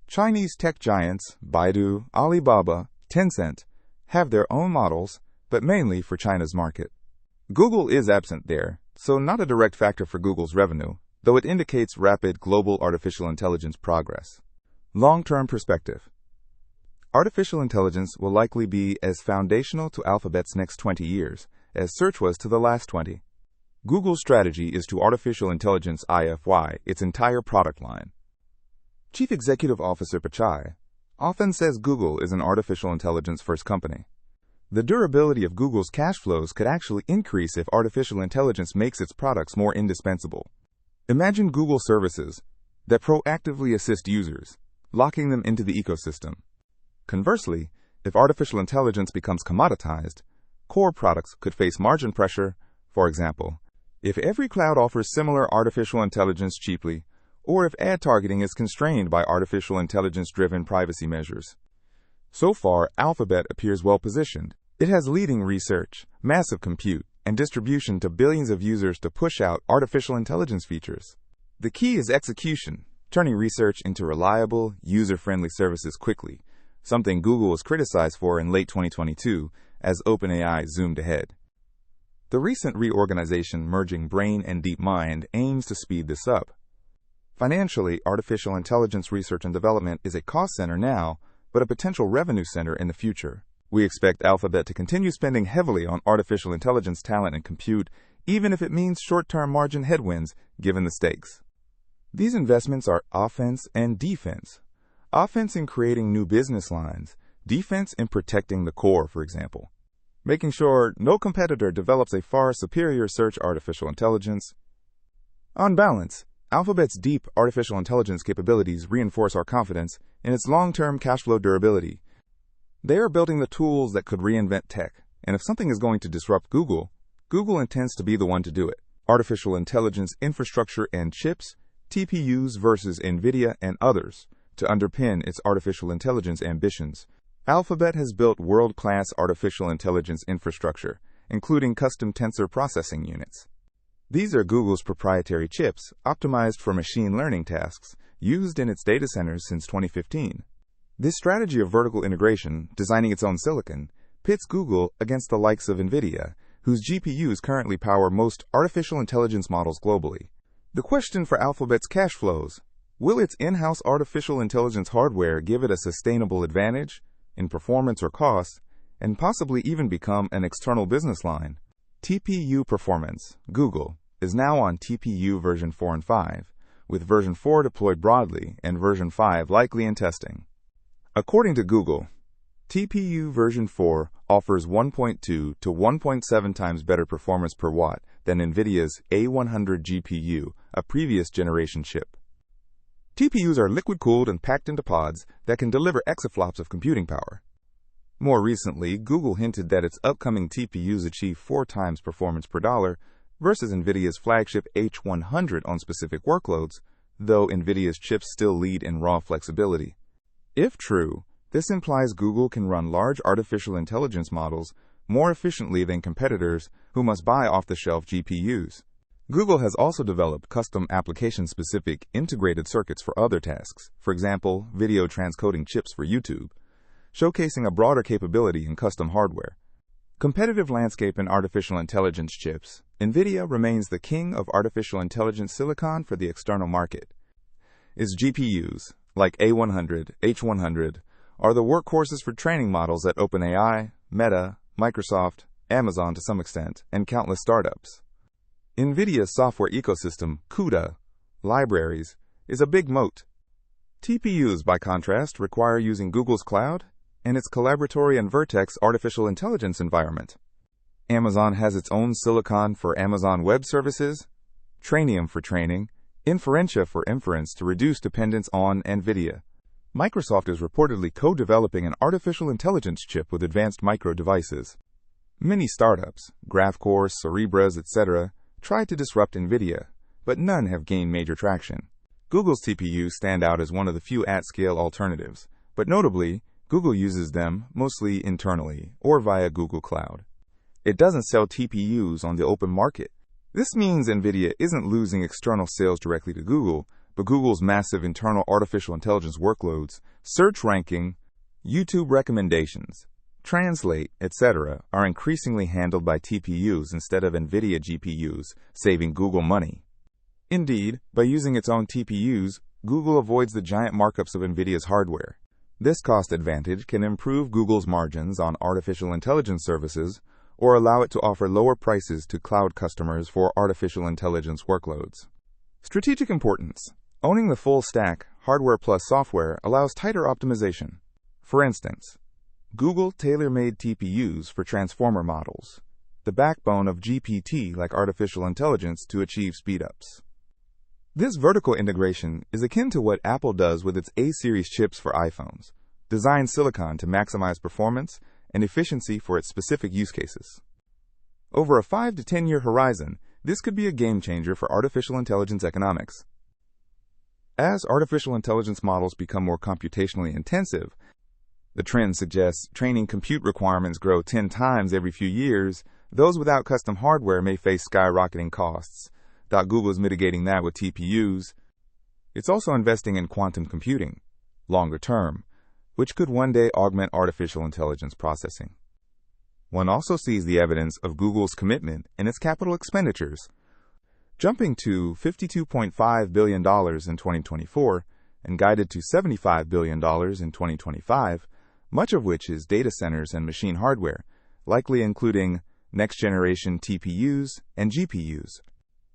Chinese tech giants, Baidu, Alibaba, Tencent, have their own models, but mainly for China's market. Google is absent there, so not a direct factor for Google's revenue, though it indicates rapid global artificial intelligence progress. Long-term perspective. Artificial intelligence will likely be as foundational to Alphabet's next 20 years as search was to the last 20. Google's strategy is to artificial intelligence IFY its entire product line. Chief Executive Officer Pichai often says Google is an artificial intelligence-first company. The durability of Google's cash flows could actually increase if artificial intelligence makes its products more indispensable. Imagine Google services that proactively assist users, locking them into the ecosystem. Conversely, if artificial intelligence becomes commoditized, core products could face margin pressure. For example, if every cloud offers similar artificial intelligence cheaply, or if ad targeting is constrained by artificial intelligence-driven privacy measures. So far, Alphabet appears well-positioned. It has leading research, massive compute, and distribution to billions of users to push out artificial intelligence features. The key is execution, turning research into reliable, user-friendly services quickly, something Google was criticized for in late 2022 as OpenAI zoomed ahead. The recent reorganization merging Brain and DeepMind aims to speed this up. Financially, artificial intelligence research and development is a cost center now, but a potential revenue center in the future. We expect Alphabet to continue spending heavily on artificial intelligence talent and compute, even if it means short-term margin headwinds, given the stakes. These investments are offense and defense. Offense in creating new business lines, defense in protecting the core, for example, making sure no competitor develops a far superior search artificial intelligence. On balance, Alphabet's deep artificial intelligence capabilities reinforce our confidence in its long-term cash flow durability. They are building the tools that could reinvent tech, and if something is going to disrupt Google, Google intends to be the one to do it. Artificial intelligence infrastructure and chips, TPUs versus NVIDIA and others, to underpin its artificial intelligence ambitions. Alphabet has built world-class artificial intelligence infrastructure, including custom tensor processing units. These are Google's proprietary chips, optimized for machine learning tasks, used in its data centers since 2015. This strategy of vertical integration, designing its own silicon, pits Google against the likes of NVIDIA, whose GPUs currently power most artificial intelligence models globally. The question for Alphabet's cash flows: will its in-house artificial intelligence hardware give it a sustainable advantage in performance or cost, and possibly even become an external business line? TPU performance. Google is now on TPU version 4 and 5, with version 4 deployed broadly and version 5 likely in testing. According to Google, TPU version 4 offers 1.2 to 1.7 times better performance per watt than NVIDIA's A100 GPU, a previous generation chip. TPUs are liquid-cooled and packed into pods that can deliver exaflops of computing power. More recently, Google hinted that its upcoming TPUs achieve 4 times performance per dollar versus NVIDIA's flagship H100 on specific workloads, though NVIDIA's chips still lead in raw flexibility. If true, this implies Google can run large artificial intelligence models more efficiently than competitors who must buy off-the-shelf GPUs. Google has also developed custom application-specific integrated circuits for other tasks, for example, video transcoding chips for YouTube, showcasing a broader capability in custom hardware. Competitive landscape in artificial intelligence chips. NVIDIA remains the king of artificial intelligence silicon for the external market. Its GPUs, like A100, H100, are the workhorses for training models at OpenAI, Meta, Microsoft, Amazon to some extent, and countless startups. NVIDIA's software ecosystem, CUDA, libraries, is a big moat. TPUs, by contrast, require using Google's cloud and its collaboratory and Vertex artificial intelligence environment. Amazon has its own silicon for Amazon Web Services, Trainium for training, Inferentia for inference to reduce dependence on NVIDIA. Microsoft is reportedly co-developing an artificial intelligence chip with Advanced Micro devices. Many startups, GraphCore, Cerebras, etc., tried to disrupt NVIDIA, but none have gained major traction. Google's TPUs stand out as one of the few at-scale alternatives, but notably, Google uses them mostly internally or via Google Cloud. It doesn't sell TPUs on the open market. This means NVIDIA isn't losing external sales directly to Google, but Google's massive internal artificial intelligence workloads, search ranking, YouTube recommendations, translate, etc., are increasingly handled by TPUs instead of NVIDIA GPUs, saving Google money. Indeed, by using its own TPUs, Google avoids the giant markups of NVIDIA's hardware. This cost advantage can improve Google's margins on artificial intelligence services or allow it to offer lower prices to cloud customers for artificial intelligence workloads. Strategic importance. Owning the full stack, hardware plus software, allows tighter optimization. For instance, Google tailor-made TPUs for transformer models, the backbone of GPT like artificial intelligence to achieve speedups. This vertical integration is akin to what Apple does with its A-series chips for iPhones, design silicon to maximize performance and efficiency for its specific use cases. Over a 5 to 10 year horizon, this could be a game changer for artificial intelligence economics. As artificial intelligence models become more computationally intensive, the trend suggests training compute requirements grow 10 times every few years. Those without custom hardware may face skyrocketing costs. Google is mitigating that with TPUs. It's also investing in quantum computing, longer term, which could one day augment artificial intelligence processing. One also sees the evidence of Google's commitment in its capital expenditures, jumping to $52.5 billion in 2024 and guided to $75 billion in 2025, much of which is data centers and machine hardware, likely including next-generation TPUs and GPUs.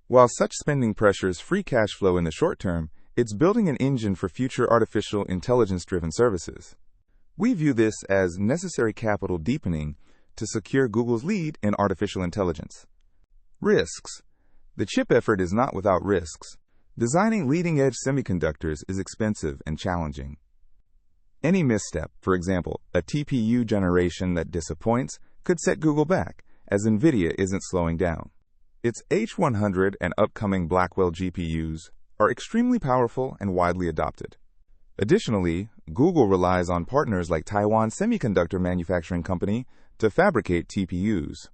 While such spending pressures free cash flow in the short term, it's building an engine for future artificial intelligence-driven services. We view this as necessary capital deepening to secure Google's lead in artificial intelligence. Risks. The chip effort is not without risks. Designing leading-edge semiconductors is expensive and challenging. Any misstep, for example, a TPU generation that disappoints, could set Google back, as NVIDIA isn't slowing down. Its H100 and upcoming Blackwell GPUs are extremely powerful and widely adopted. Additionally, Google relies on partners like Taiwan Semiconductor Manufacturing Company to fabricate TPUs.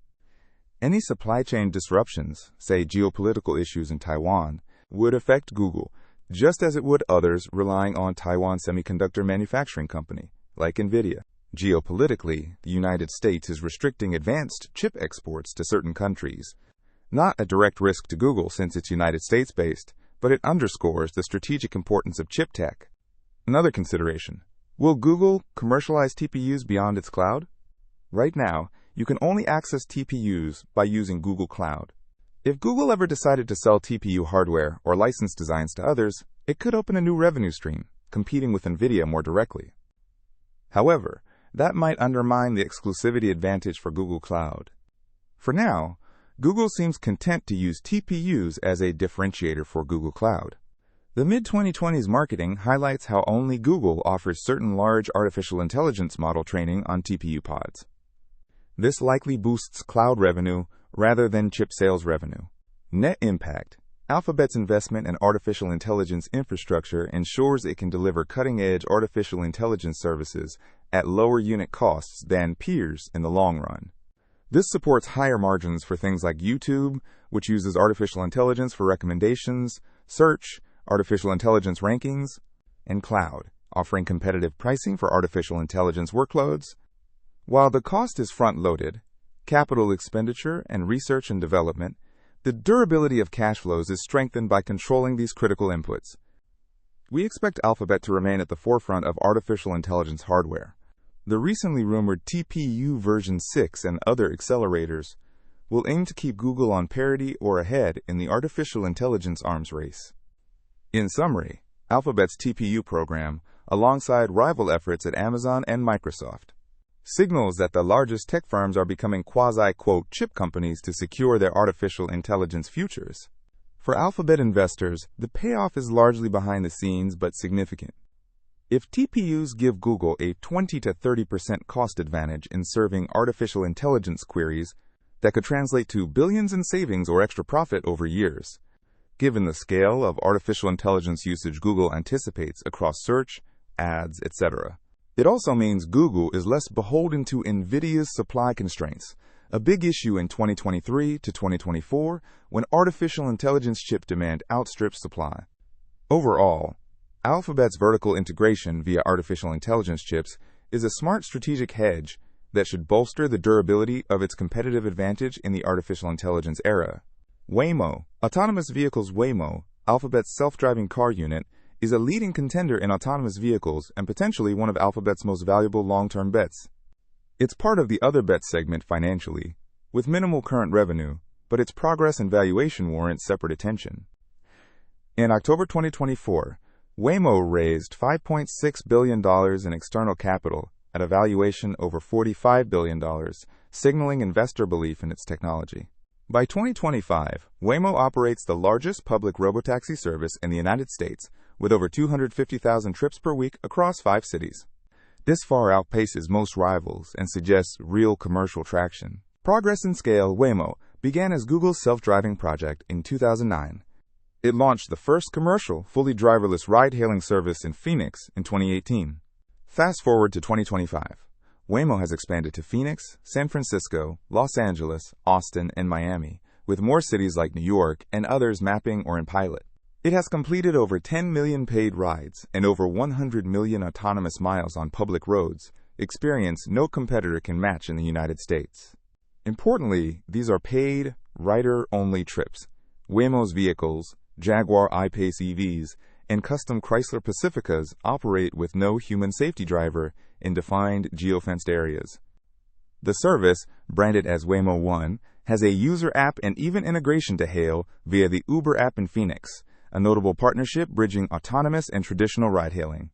Any supply chain disruptions, say geopolitical issues in Taiwan, would affect Google, just as it would others relying on Taiwan Semiconductor Manufacturing Company, like NVIDIA. Geopolitically, the United States is restricting advanced chip exports to certain countries. Not a direct risk to Google since it's United States-based, but it underscores the strategic importance of chip tech. Another consideration. Will Google commercialize TPUs beyond its cloud? Right now, you can only access TPUs by using Google Cloud. If Google ever decided to sell TPU hardware or license designs to others, it could open a new revenue stream, competing with NVIDIA more directly. However, that might undermine the exclusivity advantage for Google Cloud. For now, Google seems content to use TPUs as a differentiator for Google Cloud. The mid-2020s marketing highlights how only Google offers certain large artificial intelligence model training on TPU pods. This likely boosts cloud revenue rather than chip sales revenue. Net impact. Alphabet's investment in artificial intelligence infrastructure ensures it can deliver cutting-edge artificial intelligence services at lower unit costs than peers in the long run. This supports higher margins for things like YouTube, which uses artificial intelligence for recommendations, search, artificial intelligence rankings, and cloud, offering competitive pricing for artificial intelligence workloads. While the cost is front-loaded, capital expenditure and research and development, the durability of cash flows is strengthened by controlling these critical inputs. We expect Alphabet to remain at the forefront of artificial intelligence hardware. The recently rumored TPU version 6 and other accelerators will aim to keep Google on parity or ahead in the artificial intelligence arms race. In summary, Alphabet's TPU program, alongside rival efforts at Amazon and Microsoft, signals that the largest tech firms are becoming quasi-quote chip companies to secure their artificial intelligence futures. For Alphabet investors, the payoff is largely behind the scenes but significant. If TPUs give Google a 20 to 30% cost advantage in serving artificial intelligence queries that could translate to billions in savings or extra profit over years, given the scale of artificial intelligence usage Google anticipates across search, ads, etc. It also means Google is less beholden to NVIDIA's supply constraints, a big issue in 2023 to 2024 when artificial intelligence chip demand outstrips supply. Overall, Alphabet's vertical integration via artificial intelligence chips is a smart strategic hedge that should bolster the durability of its competitive advantage in the artificial intelligence era. Waymo, autonomous vehicles. Waymo, Alphabet's self-driving car unit, is a leading contender in autonomous vehicles and potentially one of Alphabet's most valuable long-term bets. It's part of the other bets segment financially, with minimal current revenue, but its progress and valuation warrant separate attention. In October 2024, Waymo raised $5.6 billion in external capital at a valuation over $45 billion, signaling investor belief in its technology. By 2025, Waymo operates the largest public robotaxi service in the United States, with over 250,000 trips per week across 5 cities. This far outpaces most rivals and suggests real commercial traction. Progress and scale. Waymo began as Google's self-driving project in 2009. It launched the first commercial, fully driverless ride-hailing service in Phoenix in 2018. Fast forward to 2025. Waymo has expanded to Phoenix, San Francisco, Los Angeles, Austin, and Miami, with more cities like New York and others mapping or in pilot. It has completed over 10 million paid rides and over 100 million autonomous miles on public roads, experience no competitor can match in the United States. Importantly, these are paid, rider-only trips. Waymo's vehicles, Jaguar I-Pace EVs, and custom Chrysler Pacificas operate with no human safety driver in defined geofenced areas. The service, branded as Waymo One, has a user app and even integration to hail via the Uber app in Phoenix, a notable partnership bridging autonomous and traditional ride-hailing.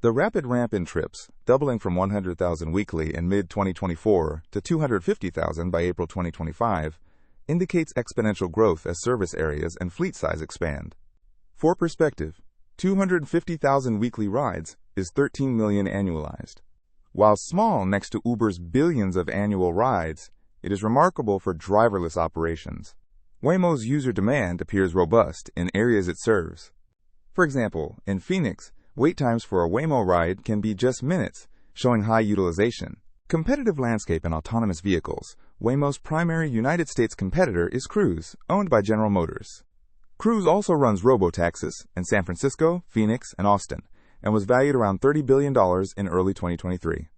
The rapid ramp in trips, doubling from 100,000 weekly in mid-2024 to 250,000 by April 2025, indicates exponential growth as service areas and fleet size expand. For perspective, 250,000 weekly rides is 13 million annualized. While small next to Uber's billions of annual rides, it is remarkable for driverless operations. Waymo's user demand appears robust in areas it serves. For example, in Phoenix, wait times for a Waymo ride can be just minutes, showing high utilization. Competitive landscape in autonomous vehicles. Waymo's primary United States competitor is Cruise, owned by General Motors. Cruise also runs robotaxis in San Francisco, Phoenix, and Austin, and was valued around $30 billion in early 2023.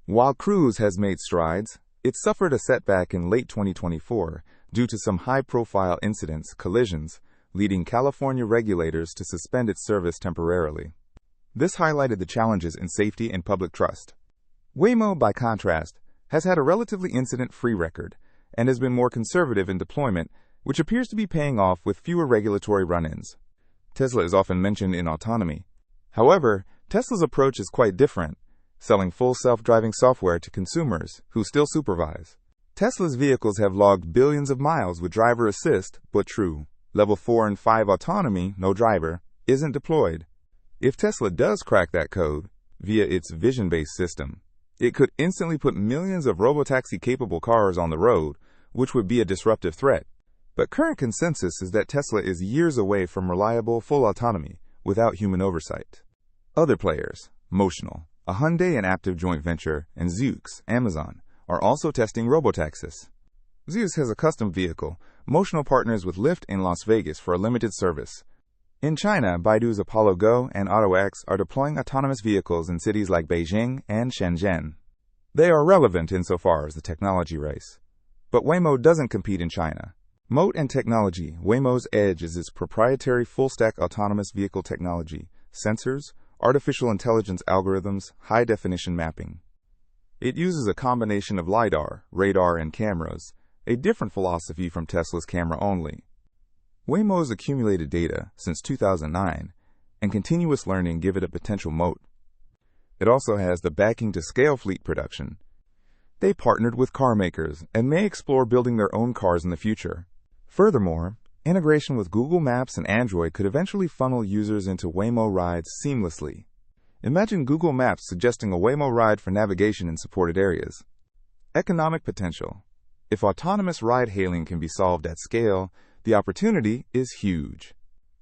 While Cruise has made strides, it suffered a setback in late 2024 due to some high-profile collisions, leading California regulators to suspend its service temporarily. This highlighted the challenges in safety and public trust. Waymo, by contrast, has had a relatively incident-free record and has been more conservative in deployment, which appears to be paying off with fewer regulatory run-ins. Tesla is often mentioned in autonomy. However, Tesla's approach is quite different, selling full self-driving software to consumers who still supervise. Tesla's vehicles have logged billions of miles with driver assist, but true Level 4 and 5 autonomy, no driver, isn't deployed. If Tesla does crack that code via its vision-based system, it could instantly put millions of robotaxi-capable cars on the road, which would be a disruptive threat. But current consensus is that Tesla is years away from reliable full autonomy without human oversight. Other players, Motional, a Hyundai and Aptiv joint venture, and Zoox, Amazon, are also testing robotaxis. Zoox has a custom vehicle. Motional partners with Lyft in Las Vegas for a limited service. In China, Baidu's Apollo Go and AutoX are deploying autonomous vehicles in cities like Beijing and Shenzhen. They are relevant insofar as the technology race. But Waymo doesn't compete in China. Moat and technology. Waymo's edge is its proprietary full-stack autonomous vehicle technology, sensors, artificial intelligence algorithms, high-definition mapping. It uses a combination of LiDAR, radar, and cameras, a different philosophy from Tesla's camera only. Waymo's accumulated data since 2009 and continuous learning give it a potential moat. It also has the backing to scale fleet production. They partnered with car makers and may explore building their own cars in the future. Furthermore, integration with Google Maps and Android could eventually funnel users into Waymo rides seamlessly. Imagine Google Maps suggesting a Waymo ride for navigation in supported areas. Economic potential. If autonomous ride-hailing can be solved at scale, the opportunity is huge.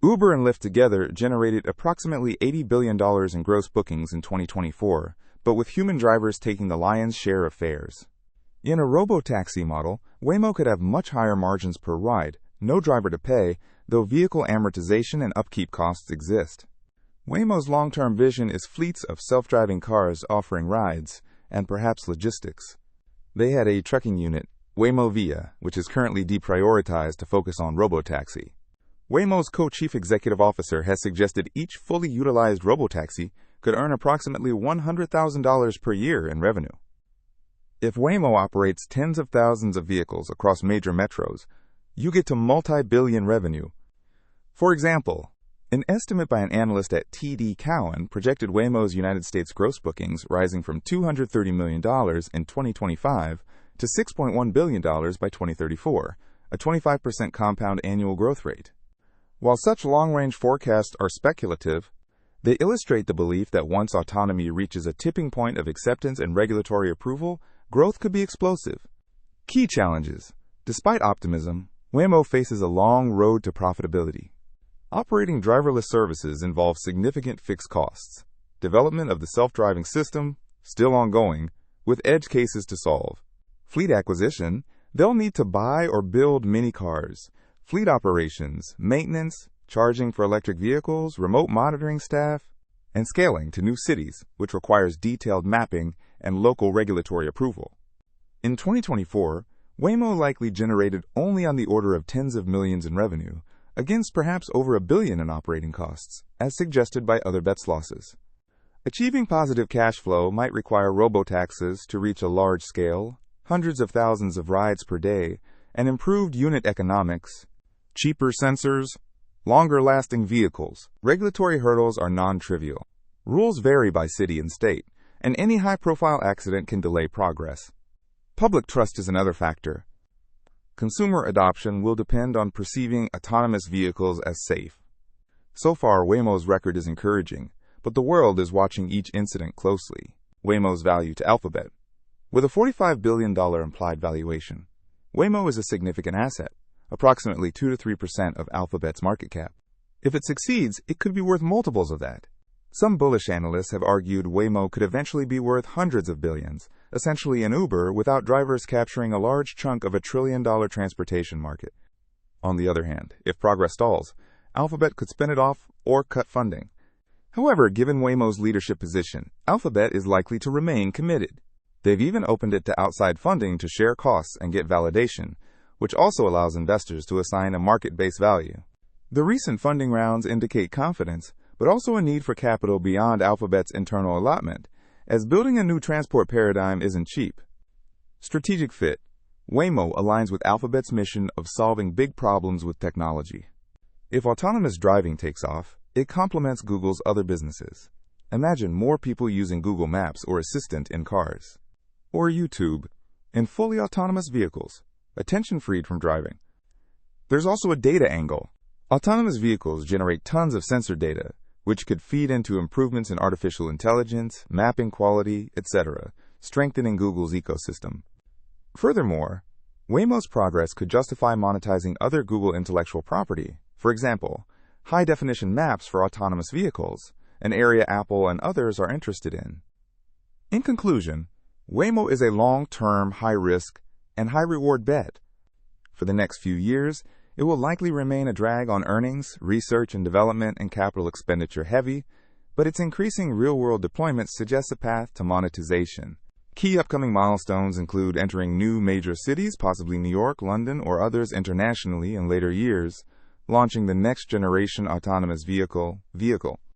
Uber and Lyft together generated approximately $80 billion in gross bookings in 2024, but with human drivers taking the lion's share of fares. In a robotaxi model, Waymo could have much higher margins per ride, no driver to pay, though vehicle amortization and upkeep costs exist. Waymo's long-term vision is fleets of self-driving cars offering rides, and perhaps logistics. They had a trucking unit, Waymo Via, which is currently deprioritized to focus on robotaxi. Waymo's co-chief executive officer has suggested each fully utilized robotaxi could earn approximately $100,000 per year in revenue. If Waymo operates tens of thousands of vehicles across major metros, you get to multi-billion revenue. For example, an estimate by an analyst at TD Cowen projected Waymo's United States gross bookings rising from $230 million in 2025 to $6.1 billion by 2034, a 25% compound annual growth rate. While such long-range forecasts are speculative, they illustrate the belief that once autonomy reaches a tipping point of acceptance and regulatory approval, growth could be explosive. Key challenges. Despite optimism, Waymo faces a long road to profitability. Operating driverless services involves significant fixed costs. Development of the self-driving system, still ongoing, with edge cases to solve. Fleet acquisition, they'll need to buy or build many cars. Fleet operations, maintenance, charging for electric vehicles, remote monitoring staff, and scaling to new cities, which requires detailed mapping and local regulatory approval. In 2024, Waymo likely generated only on the order of tens of millions in revenue, against perhaps over $1 billion in operating costs, as suggested by other bets losses. Achieving positive cash flow might require robotaxis to reach a large scale, hundreds of thousands of rides per day, and improved unit economics, cheaper sensors, longer-lasting vehicles. Regulatory hurdles are non-trivial. Rules vary by city and state, and any high-profile accident can delay progress. Public trust is another factor. Consumer adoption will depend on perceiving autonomous vehicles as safe. So far, Waymo's record is encouraging, but the world is watching each incident closely. Waymo's value to Alphabet. With a $45 billion implied valuation, Waymo is a significant asset, approximately 2 to 3% of Alphabet's market cap. If it succeeds, it could be worth multiples of that. Some bullish analysts have argued Waymo could eventually be worth hundreds of billions, essentially an Uber without drivers capturing a large chunk of $1 trillion transportation market. On the other hand, if progress stalls, Alphabet could spin it off or cut funding. However, given Waymo's leadership position, Alphabet is likely to remain committed. They've even opened it to outside funding to share costs and get validation, which also allows investors to assign a market-based value. The recent funding rounds indicate confidence, but also a need for capital beyond Alphabet's internal allotment, as building a new transport paradigm isn't cheap. Strategic fit. Waymo aligns with Alphabet's mission of solving big problems with technology. If autonomous driving takes off, it complements Google's other businesses. Imagine more people using Google Maps or Assistant in cars. Or YouTube, in fully autonomous vehicles, attention freed from driving. There's also a data angle. Autonomous vehicles generate tons of sensor data, which could feed into improvements in artificial intelligence, mapping quality, etc., strengthening Google's ecosystem. Furthermore, Waymo's progress could justify monetizing other Google intellectual property, for example, high-definition maps for autonomous vehicles, an area Apple and others are interested in. In conclusion, Waymo is a long-term, high-risk, and high-reward bet. For the next few years, it will likely remain a drag on earnings, research and development, and capital expenditure heavy, but its increasing real-world deployment suggests a path to monetization. Key upcoming milestones include entering new major cities, possibly New York, London, or others internationally in later years, launching the next-generation autonomous vehicle.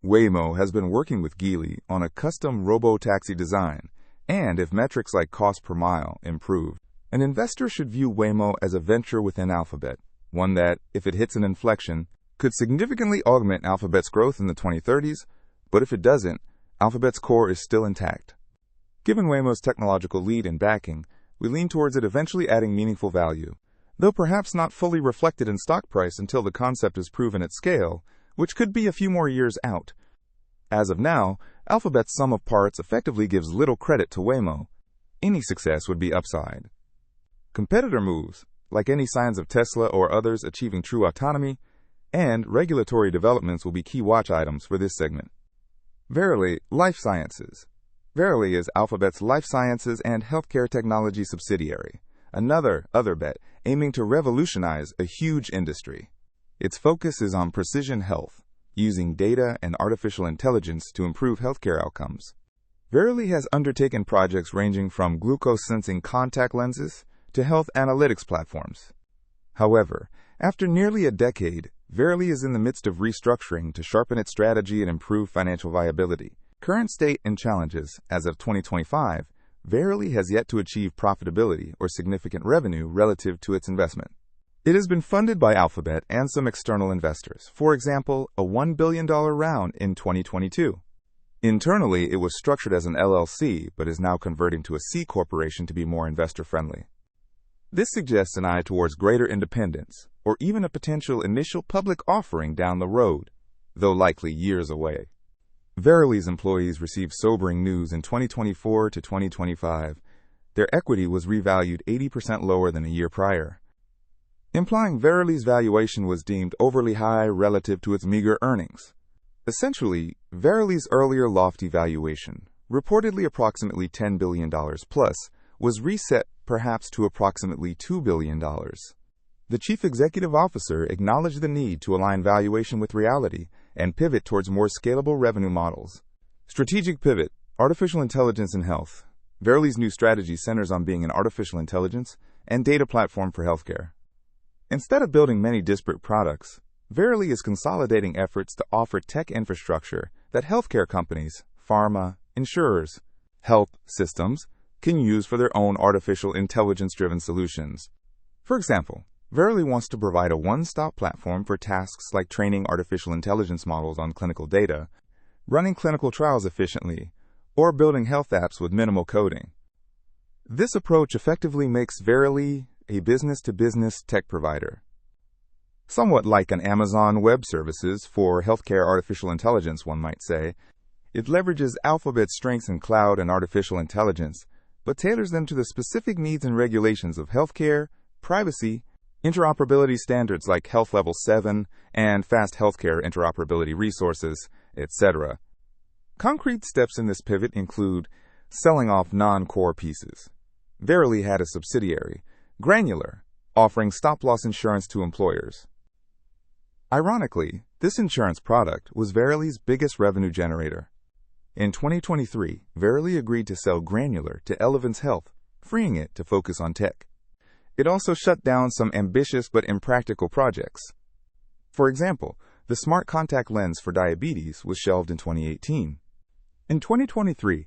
Waymo has been working with Geely on a custom robo-taxi design, and if metrics like cost per mile improve, an investor should view Waymo as a venture within Alphabet, one that, if it hits an inflection, could significantly augment Alphabet's growth in the 2030s, but if it doesn't, Alphabet's core is still intact. Given Waymo's technological lead and backing, we lean towards it eventually adding meaningful value, though perhaps not fully reflected in stock price until the concept is proven at scale, which could be a few more years out. As of now, Alphabet's sum of parts effectively gives little credit to Waymo. Any success would be upside. Competitor moves, like any signs of Tesla or others achieving true autonomy, and regulatory developments will be key watch items for this segment. Verily, Life Sciences. Verily is Alphabet's life sciences and healthcare technology subsidiary, another bet aiming to revolutionize a huge industry. Its focus is on precision health, using data and artificial intelligence to improve healthcare outcomes. Verily has undertaken projects ranging from glucose-sensing contact lenses to health analytics platforms. However, after nearly a decade, Verily is in the midst of restructuring to sharpen its strategy and improve financial viability. Current state and challenges. As of 2025, Verily has yet to achieve profitability or significant revenue relative to its investment. It has been funded by Alphabet and some external investors, for example, a $1 billion round in 2022. Internally, it was structured as an LLC, but is now converting to a C corporation to be more investor-friendly. This suggests an eye towards greater independence, or even a potential initial public offering down the road, though likely years away. Verily's employees received sobering news in 2024 to 2025. Their equity was revalued 80% lower than a year prior, implying Verily's valuation was deemed overly high relative to its meager earnings. Essentially, Verily's earlier lofty valuation, reportedly approximately $10 billion plus, was reset perhaps to approximately $2 billion. The chief executive officer acknowledged the need to align valuation with reality and pivot towards more scalable revenue models. Strategic pivot: artificial intelligence in health. Verily's new strategy centers on being an artificial intelligence and data platform for healthcare. Instead of building many disparate products, Verily is consolidating efforts to offer tech infrastructure that healthcare companies, pharma, insurers, health systems can use for their own artificial intelligence-driven solutions. For example, Verily wants to provide a one-stop platform for tasks like training artificial intelligence models on clinical data, running clinical trials efficiently, or building health apps with minimal coding. This approach effectively makes Verily a business-to-business tech provider. Somewhat like an Amazon Web Services for healthcare artificial intelligence, one might say. It leverages Alphabet's strengths in cloud and artificial intelligence, but tailors them to the specific needs and regulations of healthcare, privacy, interoperability standards like Health Level 7 and fast healthcare interoperability resources, etc. Concrete steps in this pivot include selling off non-core pieces. Verily had a subsidiary, Granular, offering stop-loss insurance to employers. Ironically, this insurance product was Verily's biggest revenue generator. In 2023, Verily agreed to sell Granular to Elevance Health, freeing it to focus on tech. It also shut down some ambitious but impractical projects. For example, the smart contact lens for diabetes was shelved in 2018. In 2023,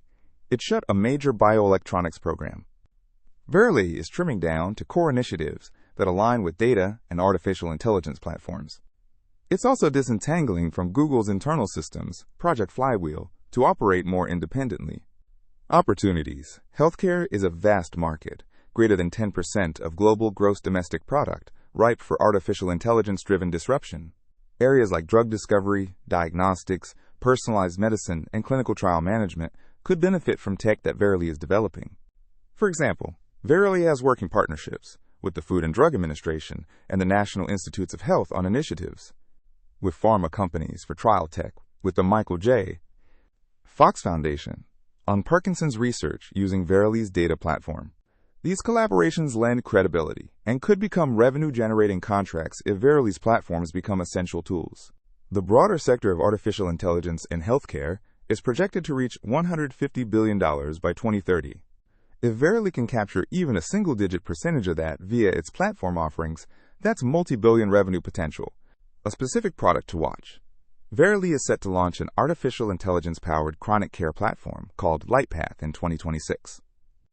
it shut a major bioelectronics program. Verily is trimming down to core initiatives that align with data and artificial intelligence platforms. It's also disentangling from Google's internal systems, Project Flywheel, to operate more independently. Opportunities. Healthcare is a vast market, greater than 10% of global gross domestic product, ripe for artificial intelligence-driven disruption. Areas like drug discovery, diagnostics, personalized medicine, and clinical trial management could benefit from tech that Verily is developing. For example, Verily has working partnerships with the Food and Drug Administration and the National Institutes of Health on initiatives, with pharma companies for trial tech, with the Michael J. Fox Foundation on Parkinson's research using Verily's data platform. These collaborations lend credibility and could become revenue-generating contracts if Verily's platforms become essential tools. The broader sector of artificial intelligence in healthcare is projected to reach $150 billion by 2030. If Verily can capture even a single-digit percentage of that via its platform offerings, that's multi-billion revenue potential. A specific product to watch. Verily is set to launch an artificial intelligence-powered chronic care platform called LightPath in 2026.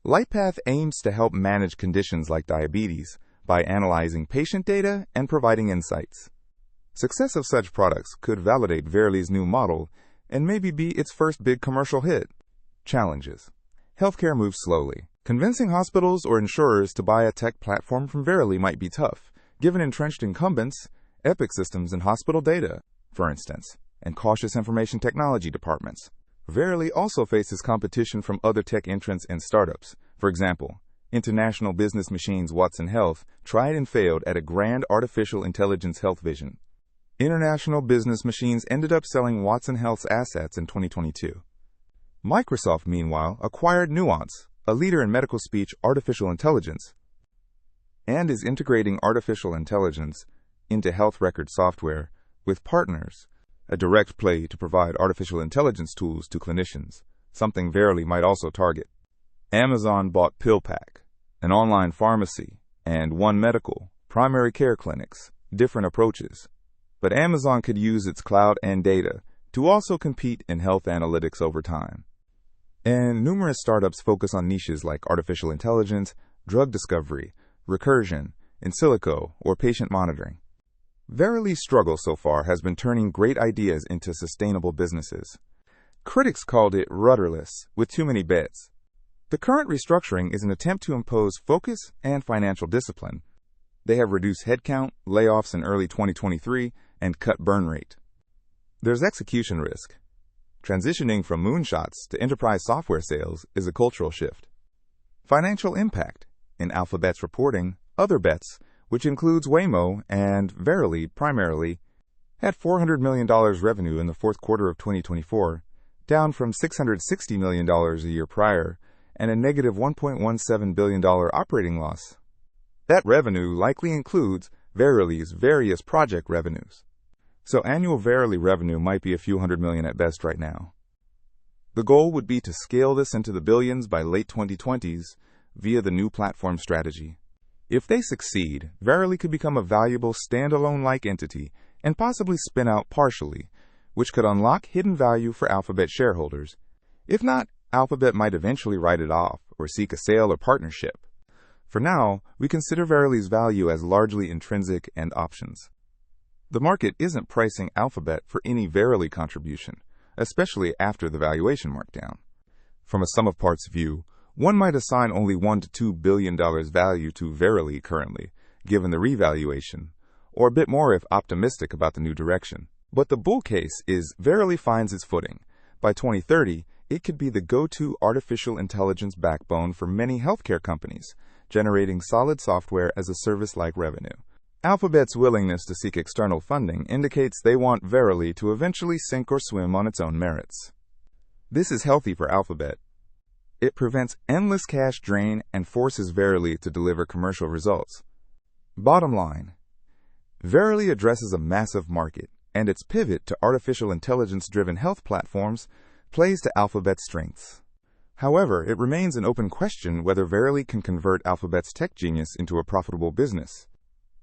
LightPath aims to help manage conditions like diabetes by analyzing patient data and providing insights. Success of such products could validate Verily's new model and maybe be its first big commercial hit. Challenges. Healthcare moves slowly. Convincing hospitals or insurers to buy a tech platform from Verily might be tough, given entrenched incumbents, Epic systems in hospital data, for instance, and cautious information technology departments. Verily also faces competition from other tech entrants and startups. For example, International Business Machines Watson Health tried and failed at a grand artificial intelligence health vision. International Business Machines ended up selling Watson Health's assets in 2022. Microsoft, meanwhile, acquired Nuance, a leader in medical speech artificial intelligence, and is integrating artificial intelligence into health record software with Partners, a direct play to provide artificial intelligence tools to clinicians, something Verily might also target. Amazon bought PillPack, an online pharmacy, and One Medical, primary care clinics, different approaches. But Amazon could use its cloud and data to also compete in health analytics over time. And numerous startups focus on niches like artificial intelligence, drug discovery, recursion, in silico, or patient monitoring. Verily's struggle so far has been turning great ideas into sustainable businesses. Critics called it rudderless, with too many bets. The current restructuring is an attempt to impose focus and financial discipline. They have reduced headcount, layoffs in early 2023, and cut burn rate. There's execution risk. Transitioning from moonshots to enterprise software sales is a cultural shift. Financial impact. In Alphabet's reporting, other bets, which includes Waymo and Verily primarily, had $400 million revenue in the fourth quarter of 2024, down from $660 million a year prior, and a negative $1.17 billion operating loss. That revenue likely includes Verily's various project revenues. So annual Verily revenue might be a few hundred million at best right now. The goal would be to scale this into the billions by late 2020s via the new platform strategy. If they succeed, Verily could become a valuable standalone-like entity and possibly spin out partially, which could unlock hidden value for Alphabet shareholders. If not, Alphabet might eventually write it off or seek a sale or partnership. For now, we consider Verily's value as largely intrinsic and options. The market isn't pricing Alphabet for any Verily contribution, especially after the valuation markdown. From a sum of parts view, one might assign only $1 to $2 billion value to Verily currently, given the revaluation, or a bit more if optimistic about the new direction. But the bull case is Verily finds its footing. By 2030, it could be the go-to artificial intelligence backbone for many healthcare companies, generating solid software as a service-like revenue. Alphabet's willingness to seek external funding indicates they want Verily to eventually sink or swim on its own merits. This is healthy for Alphabet. It prevents endless cash drain and forces Verily to deliver commercial results. Bottom line, Verily addresses a massive market, and its pivot to artificial intelligence-driven health platforms plays to Alphabet's strengths. However, it remains an open question whether Verily can convert Alphabet's tech genius into a profitable business.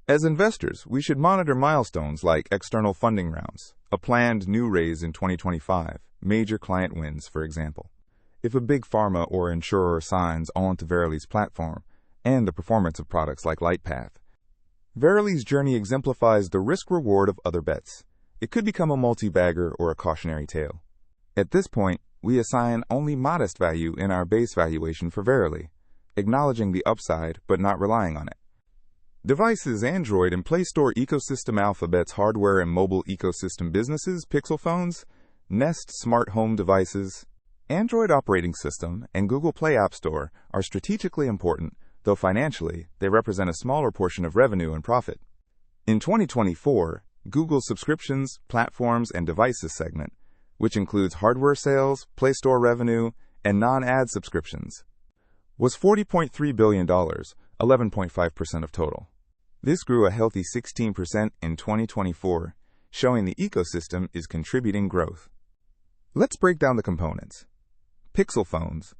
As investors, we should monitor milestones like external funding rounds, a planned new raise in 2025, major client wins, for example. If a big pharma or insurer signs onto Verily's platform, and the performance of products like LightPath. Verily's journey exemplifies the risk-reward of other bets. It could become a multi-bagger or a cautionary tale. At this point, we assign only modest value in our base valuation for Verily, acknowledging the upside but not relying on it. Devices Android and Play Store ecosystem Alphabet's hardware and mobile ecosystem businesses, Pixel phones, Nest smart home devices, Android operating system, and Google Play App Store are strategically important, though financially, they represent a smaller portion of revenue and profit. In 2024, Google's subscriptions, platforms, and devices segment, which includes hardware sales, Play Store revenue, and non-ad subscriptions, was $40.3 billion, 11.5% of total. This grew a healthy 16% in 2024, showing the ecosystem is contributing growth. Let's break down the components. Pixel phones.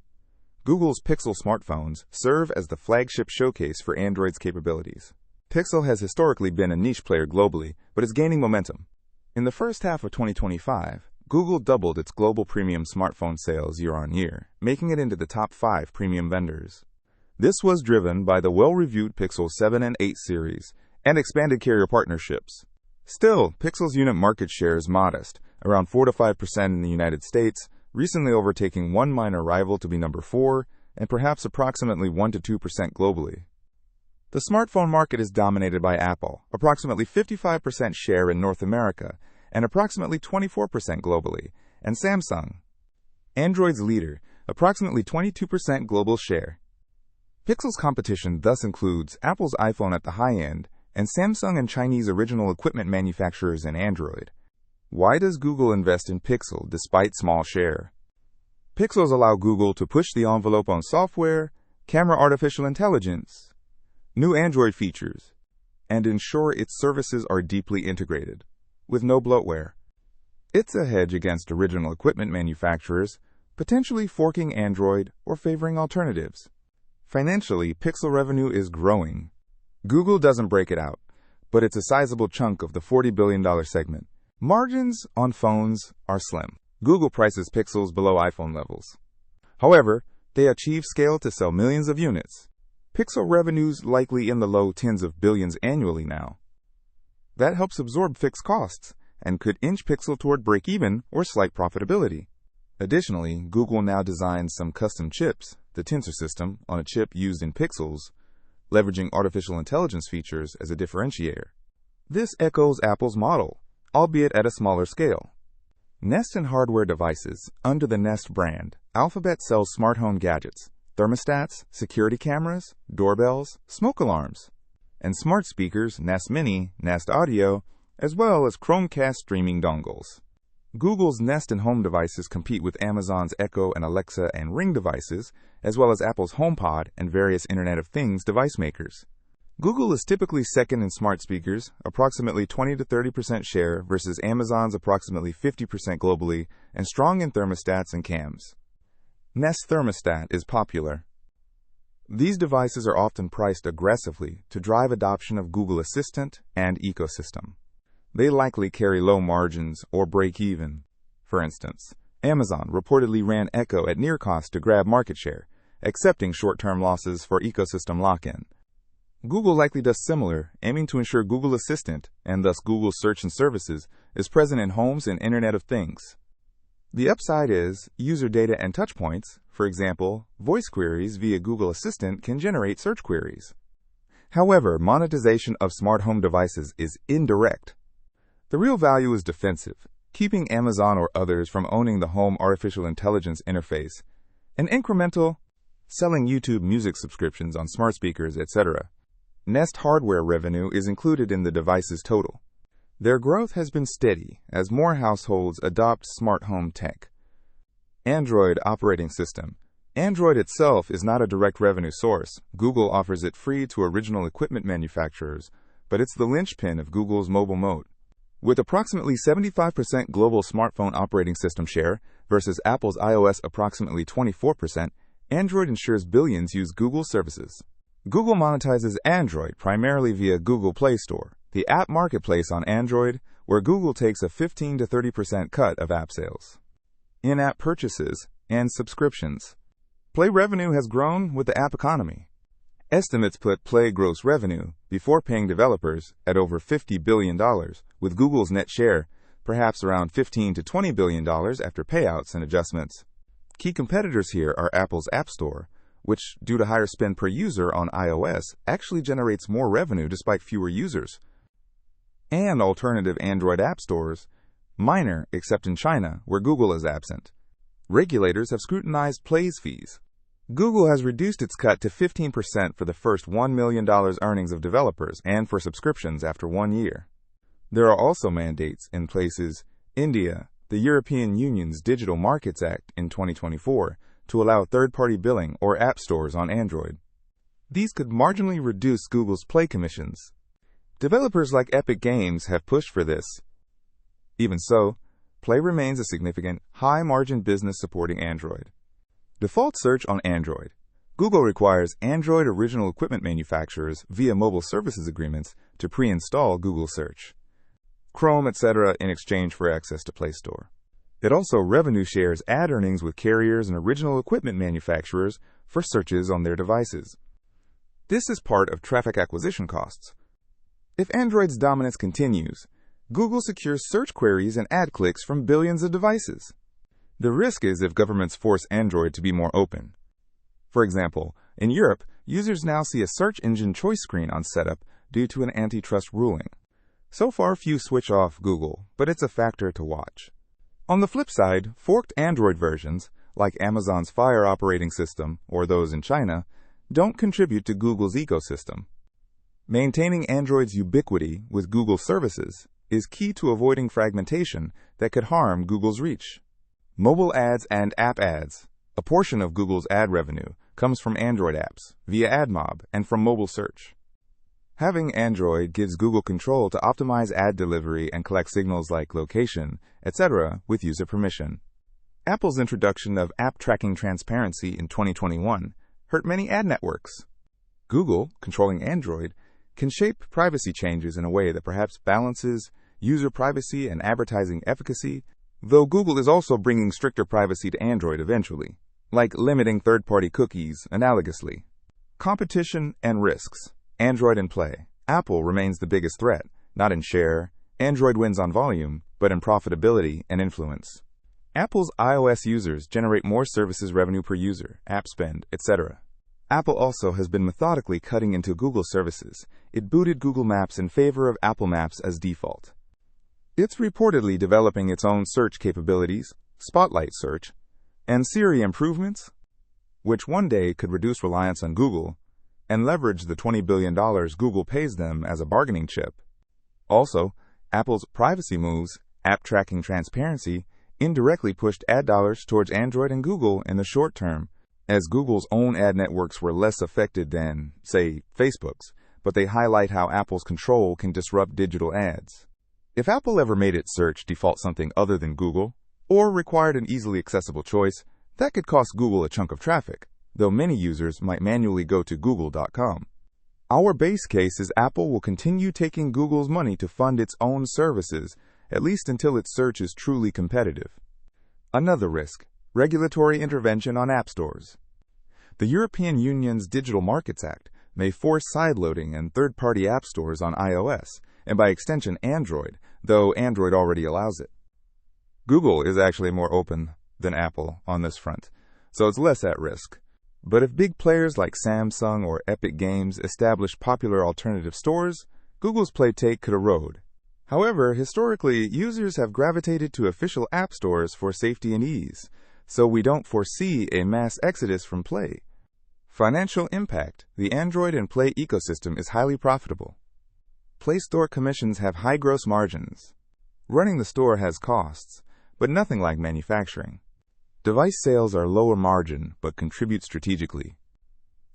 Google's Pixel smartphones serve as the flagship showcase for Android's capabilities. Pixel has historically been a niche player globally, but is gaining momentum. In the first half of 2025, Google doubled its global premium smartphone sales year-on-year, making it into the top 5 premium vendors. This was driven by the well-reviewed Pixel 7 and 8 series and expanded carrier partnerships. Still, Pixel's unit market share is modest, around 4 to 5% in the United States, recently overtaking one minor rival to be number 4, and perhaps approximately 1 to 2% globally. The smartphone market is dominated by Apple, approximately 55% share in North America, and approximately 24% globally, and Samsung, Android's leader, approximately 22% global share. Pixel's competition thus includes Apple's iPhone at the high end, and Samsung and Chinese original equipment manufacturers in Android. Why does Google invest in Pixel despite small share? Pixels allow Google to push the envelope on software, camera artificial intelligence, new Android features, and ensure its services are deeply integrated, with no bloatware. It's a hedge against original equipment manufacturers, potentially forking Android or favoring alternatives. Financially, Pixel revenue is growing. Google doesn't break it out, but it's a sizable chunk of the $40 billion segment. Margins on phones are slim. Google prices Pixels below iPhone levels. However, they achieve scale to sell millions of units. Pixel revenues likely in the low tens of billions annually now. That helps absorb fixed costs and could inch Pixel toward break-even or slight profitability. Additionally, Google now designs some custom chips, the Tensor system, on a chip used in Pixels, leveraging artificial intelligence features as a differentiator. This echoes Apple's model, albeit at a smaller scale. Nest and hardware devices. Under the Nest brand, Alphabet sells smart home gadgets, thermostats, security cameras, doorbells, smoke alarms, and smart speakers, Nest Mini, Nest Audio, as well as Chromecast streaming dongles. Google's Nest and Home devices compete with Amazon's Echo and Alexa and Ring devices, as well as Apple's HomePod and various Internet of Things device makers. Google is typically second in smart speakers, approximately 20 to 30% share versus Amazon's approximately 50% globally, and strong in thermostats and cams. Nest Thermostat is popular. These devices are often priced aggressively to drive adoption of Google Assistant and ecosystem. They likely carry low margins or break even. For instance, Amazon reportedly ran Echo at near cost to grab market share, accepting short-term losses for ecosystem lock-in. Google likely does similar, aiming to ensure Google Assistant, and thus Google Search and Services, is present in homes and Internet of Things. The upside is user data and touchpoints. For example, voice queries via Google Assistant can generate search queries. However, monetization of smart home devices is indirect. The real value is defensive, keeping Amazon or others from owning the home artificial intelligence interface, and incremental, selling YouTube music subscriptions on smart speakers, etc. Nest hardware revenue is included in the device's total. Their growth has been steady as more households adopt smart home tech. Android operating system. Android itself is not a direct revenue source. Google offers it free to original equipment manufacturers, but it's the linchpin of Google's mobile moat. With approximately 75% global smartphone operating system share versus Apple's iOS approximately 24%, Android ensures billions use Google services. Google monetizes Android primarily via Google Play Store, the app marketplace on Android, where Google takes a 15 to 30% cut of app sales. In-app purchases and subscriptions. Play revenue has grown with the app economy. Estimates put Play gross revenue, before paying developers, at over $50 billion, with Google's net share perhaps around $15 to $20 billion after payouts and adjustments. Key competitors here are Apple's App Store, which, due to higher spend per user on iOS, actually generates more revenue despite fewer users, and alternative Android app stores, minor except in China, where Google is absent. Regulators have scrutinized Play's fees. Google has reduced its cut to 15% for the first $1 million earnings of developers and for subscriptions after 1 year. There are also mandates in places India, the European Union's Digital Markets Act in 2024, to allow third-party billing or app stores on Android. These could marginally reduce Google's Play commissions. Developers like Epic Games have pushed for this. Even so, Play remains a significant, high-margin business supporting Android. Default search on Android. Google requires Android original equipment manufacturers via mobile services agreements to pre-install Google Search, Chrome, etc. in exchange for access to Play Store. It also revenue shares ad earnings with carriers and original equipment manufacturers for searches on their devices. This is part of traffic acquisition costs. If Android's dominance continues, Google secures search queries and ad clicks from billions of devices. The risk is if governments force Android to be more open. For example, in Europe, users now see a search engine choice screen on setup due to an antitrust ruling. So far, few switch off Google, but it's a factor to watch. On the flip side, forked Android versions, like Amazon's Fire operating system or those in China, don't contribute to Google's ecosystem. Maintaining Android's ubiquity with Google services is key to avoiding fragmentation that could harm Google's reach. Mobile ads and app ads. A portion of Google's ad revenue comes from Android apps, via AdMob, and from mobile search. Having Android gives Google control to optimize ad delivery and collect signals like location, etc., with user permission. Apple's introduction of app tracking transparency in 2021 hurt many ad networks. Google, controlling Android, can shape privacy changes in a way that perhaps balances user privacy and advertising efficacy, though Google is also bringing stricter privacy to Android eventually, like limiting third-party cookies analogously. Competition and risks. Android and Play. Apple remains the biggest threat, not in share. Android wins on volume, but in profitability and influence. Apple's iOS users generate more services revenue per user, app spend, etc. Apple also has been methodically cutting into Google services. It booted Google Maps in favor of Apple Maps as default. It's reportedly developing its own search capabilities, Spotlight Search, and Siri improvements, which one day could reduce reliance on Google and leverage the $20 billion Google pays them as a bargaining chip. Also, Apple's privacy moves, app tracking transparency, indirectly pushed ad dollars towards Android and Google in the short term, as Google's own ad networks were less affected than, say, Facebook's, but they highlight how Apple's control can disrupt digital ads. If Apple ever made its search default something other than Google, or required an easily accessible choice, that could cost Google a chunk of traffic, though many users might manually go to google.com. Our base case is Apple will continue taking Google's money to fund its own services, at least until its search is truly competitive. Another risk: regulatory intervention on app stores. The European Union's Digital Markets Act may force sideloading and third-party app stores on iOS, and by extension Android, though Android already allows it. Google is actually more open than Apple on this front, so it's less at risk. But if big players like Samsung or Epic Games establish popular alternative stores, Google's play take could erode. However, historically, users have gravitated to official app stores for safety and ease, so we don't foresee a mass exodus from Play. Financial impact. The Android and Play ecosystem is highly profitable. Play Store commissions have high gross margins. Running the store has costs, but nothing like manufacturing. Device sales are lower margin, but contribute strategically.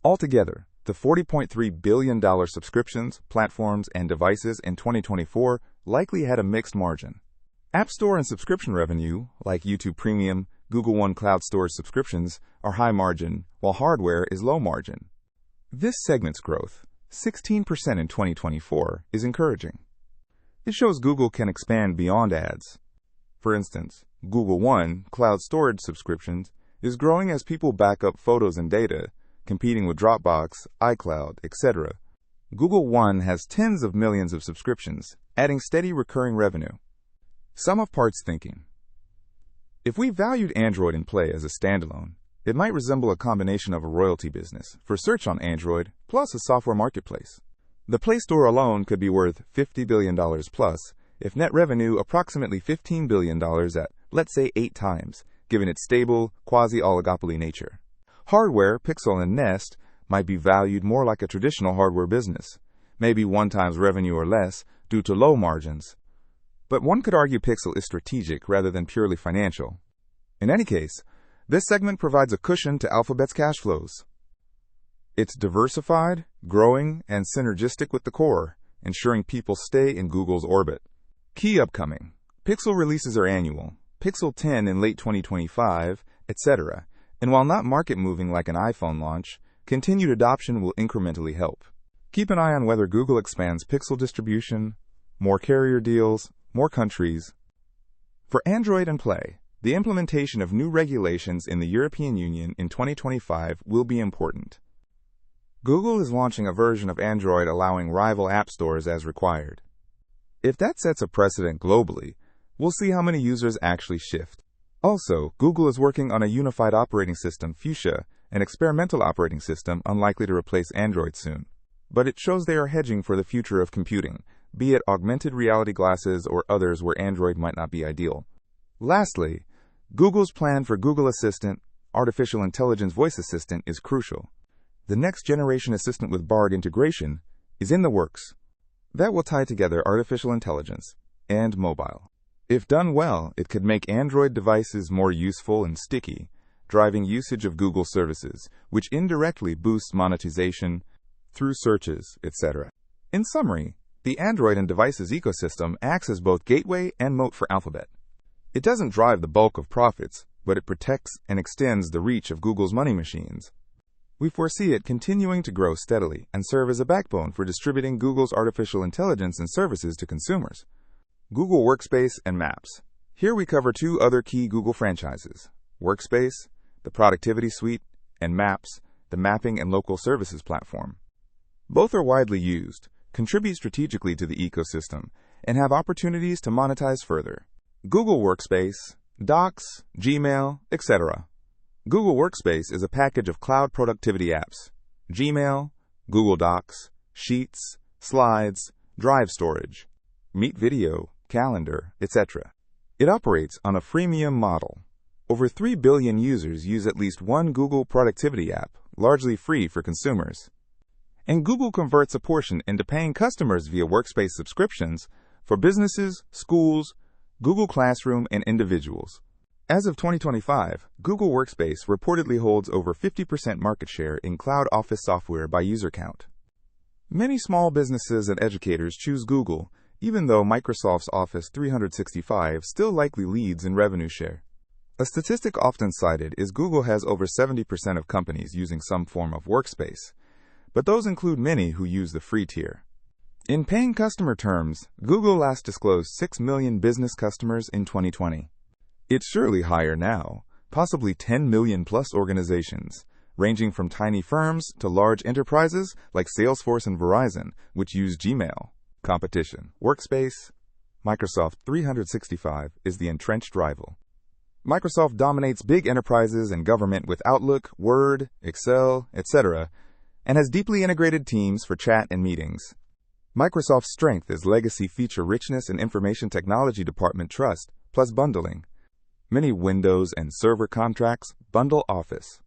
Altogether, the $40.3 billion subscriptions, platforms, and devices in 2024 likely had a mixed margin. App Store and subscription revenue, like YouTube Premium, Google One Cloud Storage subscriptions, are high margin, while hardware is low margin. This segment's growth, 16% in 2024, is encouraging. It shows Google can expand beyond ads. For instance, Google One Cloud Storage subscriptions is growing as people back up photos and data, competing with Dropbox, iCloud, etc. Google One has tens of millions of subscriptions, adding steady recurring revenue. Sum of parts thinking. If we valued Android and Play as a standalone, it might resemble a combination of a royalty business for search on Android plus a software marketplace. The Play Store alone could be worth $50 billion plus if net revenue approximately $15 billion at, let's say, 8 times, given its stable, quasi-oligopoly nature. Hardware, Pixel, and Nest might be valued more like a traditional hardware business, maybe 1 times revenue or less due to low margins. But one could argue Pixel is strategic rather than purely financial. In any case, this segment provides a cushion to Alphabet's cash flows. It's diversified, growing, and synergistic with the core, ensuring people stay in Google's orbit. Key upcoming. Pixel releases are annual, Pixel 10 in late 2025, etc. And while not market-moving like an iPhone launch, continued adoption will incrementally help. Keep an eye on whether Google expands Pixel distribution, more carrier deals, more countries. For Android and Play, the implementation of new regulations in the European Union in 2025 will be important. Google is launching a version of Android allowing rival app stores as required. If that sets a precedent globally, we'll see how many users actually shift. Also, Google is working on a unified operating system, Fuchsia, an experimental operating system unlikely to replace Android soon. But it shows they are hedging for the future of computing, be it augmented reality glasses or others where Android might not be ideal. Lastly, Google's plan for Google Assistant, artificial intelligence voice assistant, is crucial. The next generation assistant with Bard integration is in the works. That will tie together artificial intelligence and mobile. If done well, it could make Android devices more useful and sticky, driving usage of Google services, which indirectly boosts monetization through searches, etc. In summary, the Android and devices ecosystem acts as both gateway and moat for Alphabet. It doesn't drive the bulk of profits, but it protects and extends the reach of Google's money machines. We foresee it continuing to grow steadily and serve as a backbone for distributing Google's artificial intelligence and services to consumers. Google Workspace and Maps. Here we cover two other key Google franchises: Workspace, the productivity suite, and Maps, the mapping and local services platform. Both are widely used, contribute strategically to the ecosystem, and have opportunities to monetize further. Google Workspace, Docs, Gmail, etc. Google Workspace is a package of cloud productivity apps: Gmail, Google Docs, Sheets, Slides, Drive storage, Meet Video, Calendar, etc. It operates on a freemium model. Over 3 billion users use at least one Google productivity app, largely free for consumers. And Google converts a portion into paying customers via Workspace subscriptions for businesses, schools, Google Classroom, and individuals. As of 2025, Google Workspace reportedly holds over 50% market share in cloud office software by user count. Many small businesses and educators choose Google, even though Microsoft's Office 365 still likely leads in revenue share. A statistic often cited is Google has over 70% of companies using some form of Workspace, but those include many who use the free tier. In paying customer terms, Google last disclosed 6 million business customers in 2020. It's surely higher now, possibly 10 million plus organizations, ranging from tiny firms to large enterprises like Salesforce and Verizon, which use Gmail. Competition. Workspace. Microsoft 365 is the entrenched rival. Microsoft dominates big enterprises and government with Outlook, Word, Excel, etc., and has deeply integrated teams for chat and meetings. Microsoft's strength is legacy feature richness and information technology department trust, plus bundling. Many Windows and server contracts bundle Office.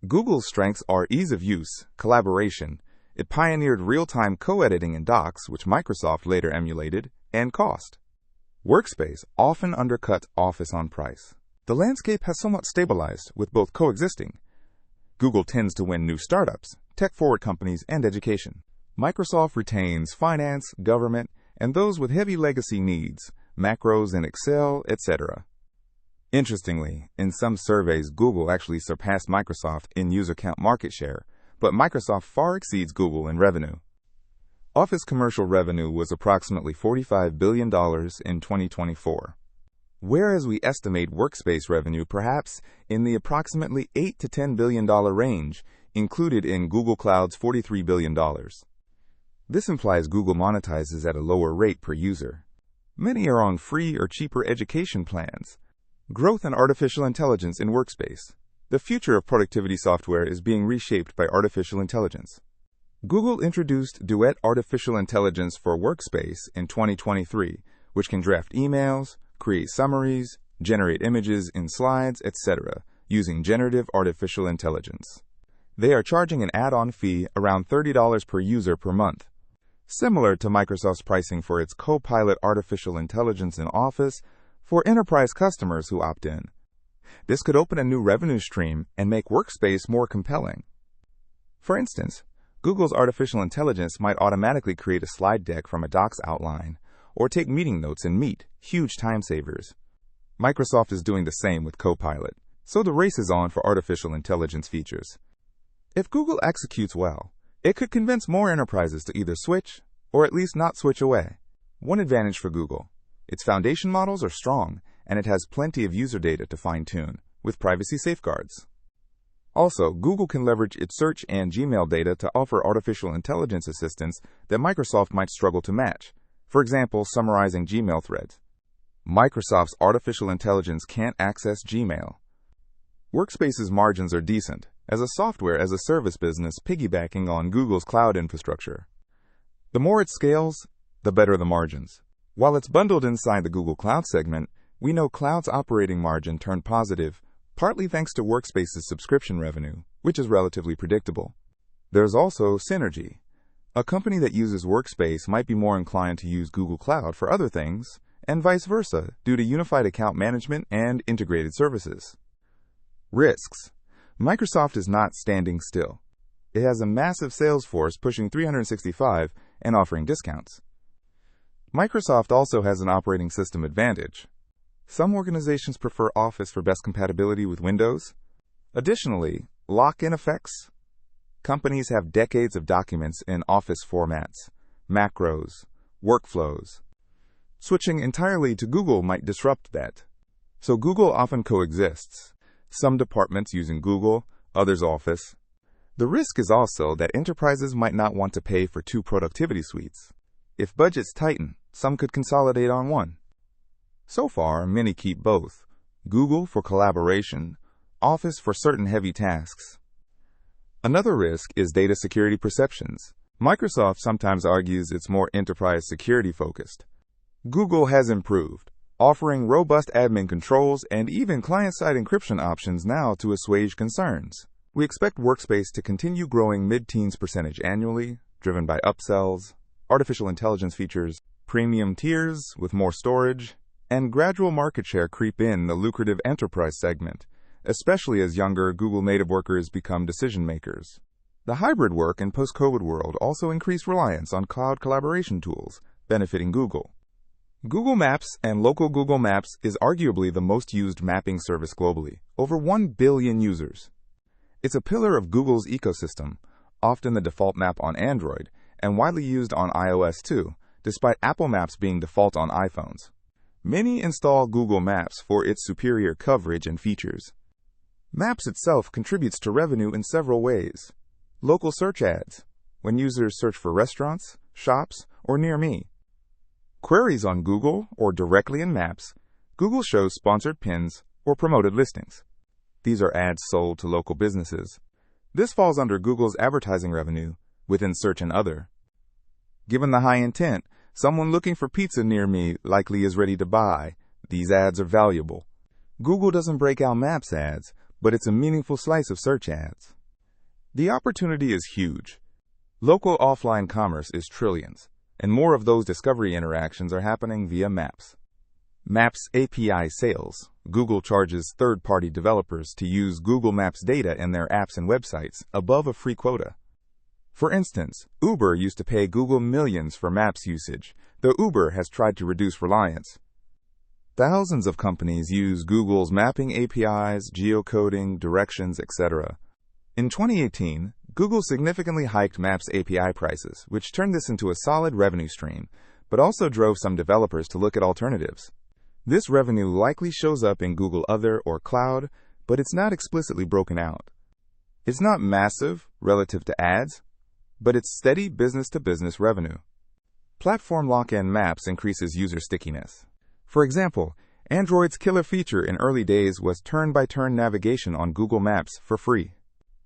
Google's strengths are ease of use, collaboration. It pioneered real-time co-editing in Docs, which Microsoft later emulated, and cost. Workspace often undercuts Office on price. The landscape has somewhat stabilized, with both coexisting. Google tends to win new startups, tech-forward companies, and education. Microsoft retains finance, government, and those with heavy legacy needs, macros in Excel, etc. Interestingly, in some surveys, Google actually surpassed Microsoft in user count market share, but Microsoft far exceeds Google in revenue. Office commercial revenue was approximately $45 billion in 2024, whereas we estimate Workspace revenue perhaps in the approximately $8 to $10 billion range, included in Google Cloud's $43 billion. This implies Google monetizes at a lower rate per user. Many are on free or cheaper education plans. Growth in artificial intelligence in Workspace. The future of productivity software is being reshaped by artificial intelligence. Google introduced Duet Artificial Intelligence for Workspace in 2023, which can draft emails, create summaries, generate images in slides, etc., using generative artificial intelligence. They are charging an add-on fee around $30 per user per month, similar to Microsoft's pricing for its Copilot artificial intelligence in Office for enterprise customers who opt in. This could open a new revenue stream and make Workspace more compelling. For instance, Google's artificial intelligence might automatically create a slide deck from a Docs outline, or take meeting notes in Meet, huge time savers. Microsoft is doing the same with Copilot, so the race is on for artificial intelligence features. If Google executes well, it could convince more enterprises to either switch, or at least not switch away. One advantage for Google: its foundation models are strong, and it has plenty of user data to fine-tune, with privacy safeguards. Also, Google can leverage its search and Gmail data to offer artificial intelligence assistance that Microsoft might struggle to match, for example, summarizing Gmail threads. Microsoft's artificial intelligence can't access Gmail. Workspace's margins are decent, as a software-as-a-service business piggybacking on Google's cloud infrastructure. The more it scales, the better the margins. While it's bundled inside the Google Cloud segment, we know Cloud's operating margin turned positive, partly thanks to Workspace's subscription revenue, which is relatively predictable. There's also synergy. A company that uses Workspace might be more inclined to use Google Cloud for other things, and vice versa, due to unified account management and integrated services. Risks. Microsoft is not standing still. It has a massive sales force pushing 365 and offering discounts. Microsoft also has an operating system advantage. Some organizations prefer Office for best compatibility with Windows. Additionally, lock-in effects. Companies have decades of documents in Office formats, macros, workflows. Switching entirely to Google might disrupt that. So Google often coexists. Some departments using Google, others Office. The risk is also that enterprises might not want to pay for two productivity suites. If budgets tighten, some could consolidate on one. So far, many keep both. Google for collaboration, Office for certain heavy tasks. Another risk is data security perceptions. Microsoft sometimes argues it's more enterprise security focused. Google has improved, offering robust admin controls and even client-side encryption options now to assuage concerns. We expect Workspace to continue growing mid-teens % annually, driven by upsells, artificial intelligence features, premium tiers with more storage, and gradual market share creep in the lucrative enterprise segment, especially as younger Google native workers become decision makers. The hybrid work and post-COVID world also increased reliance on cloud collaboration tools, benefiting Google. Google Maps and local Google Maps is arguably the most used mapping service globally, over 1 billion users. It's a pillar of Google's ecosystem, often the default map on Android, and widely used on iOS too, despite Apple Maps being default on iPhones. Many install Google Maps for its superior coverage and features. Maps itself contributes to revenue in several ways. Local search ads, when users search for restaurants, shops, or near me. Queries on Google or directly in Maps, Google shows sponsored pins or promoted listings. These are ads sold to local businesses. This falls under Google's advertising revenue within Search and Other. Given the high intent, someone looking for pizza near me likely is ready to buy. These ads are valuable. Google doesn't break out Maps ads, but it's a meaningful slice of search ads. The opportunity is huge. Local offline commerce is trillions, and more of those discovery interactions are happening via Maps. Maps API sales. Google charges third-party developers to use Google Maps data in their apps and websites above a free quota. For instance, Uber used to pay Google millions for Maps usage, though Uber has tried to reduce reliance. Thousands of companies use Google's mapping APIs, geocoding, directions, etc. In 2018, Google significantly hiked Maps API prices, which turned this into a solid revenue stream, but also drove some developers to look at alternatives. This revenue likely shows up in Google Other or Cloud, but it's not explicitly broken out. It's not massive relative to ads, but it's steady business-to-business revenue. Platform lock-in Maps increases user stickiness. For example, Android's killer feature in early days was turn-by-turn navigation on Google Maps for free.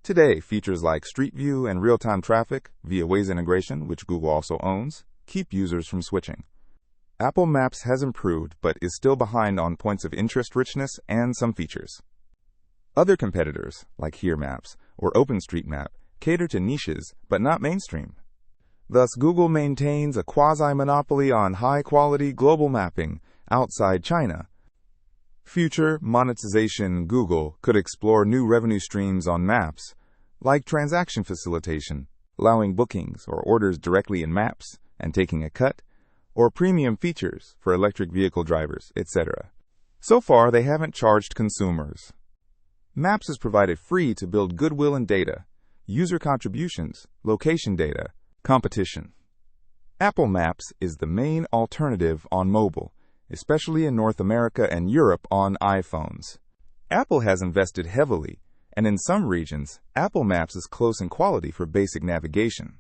Today, features like Street View and real-time traffic via Waze integration, which Google also owns, keep users from switching. Apple Maps has improved but is still behind on points of interest richness and some features. Other competitors, like Here Maps or OpenStreetMap, cater to niches but not mainstream. Thus, Google maintains a quasi-monopoly on high-quality global mapping outside China. Future monetization. Google could explore new revenue streams on Maps, like transaction facilitation, allowing bookings or orders directly in Maps and taking a cut, or premium features for electric vehicle drivers, etc. So far, they haven't charged consumers. Maps is provided free to build goodwill and data, user contributions, location data, competition. Apple Maps is the main alternative on mobile, especially in North America and Europe on iPhones. Apple has invested heavily, and in some regions, Apple Maps is close in quality for basic navigation.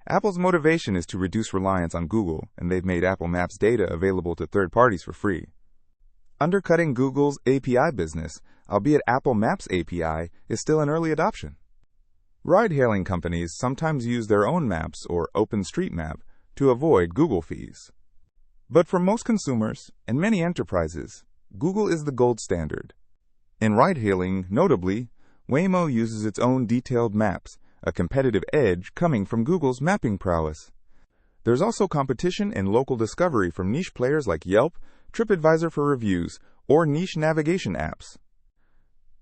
Apple's motivation is to reduce reliance on Google, and they've made Apple Maps data available to third parties for free. Undercutting Google's API business, albeit Apple Maps API is still in early adoption. Ride-hailing companies sometimes use their own maps or OpenStreetMap to avoid Google fees. But for most consumers and many enterprises, Google is the gold standard. In ride-hailing, notably, Waymo uses its own detailed maps, a competitive edge coming from Google's mapping prowess. There's also competition in local discovery from niche players like Yelp, TripAdvisor for reviews, or niche navigation apps.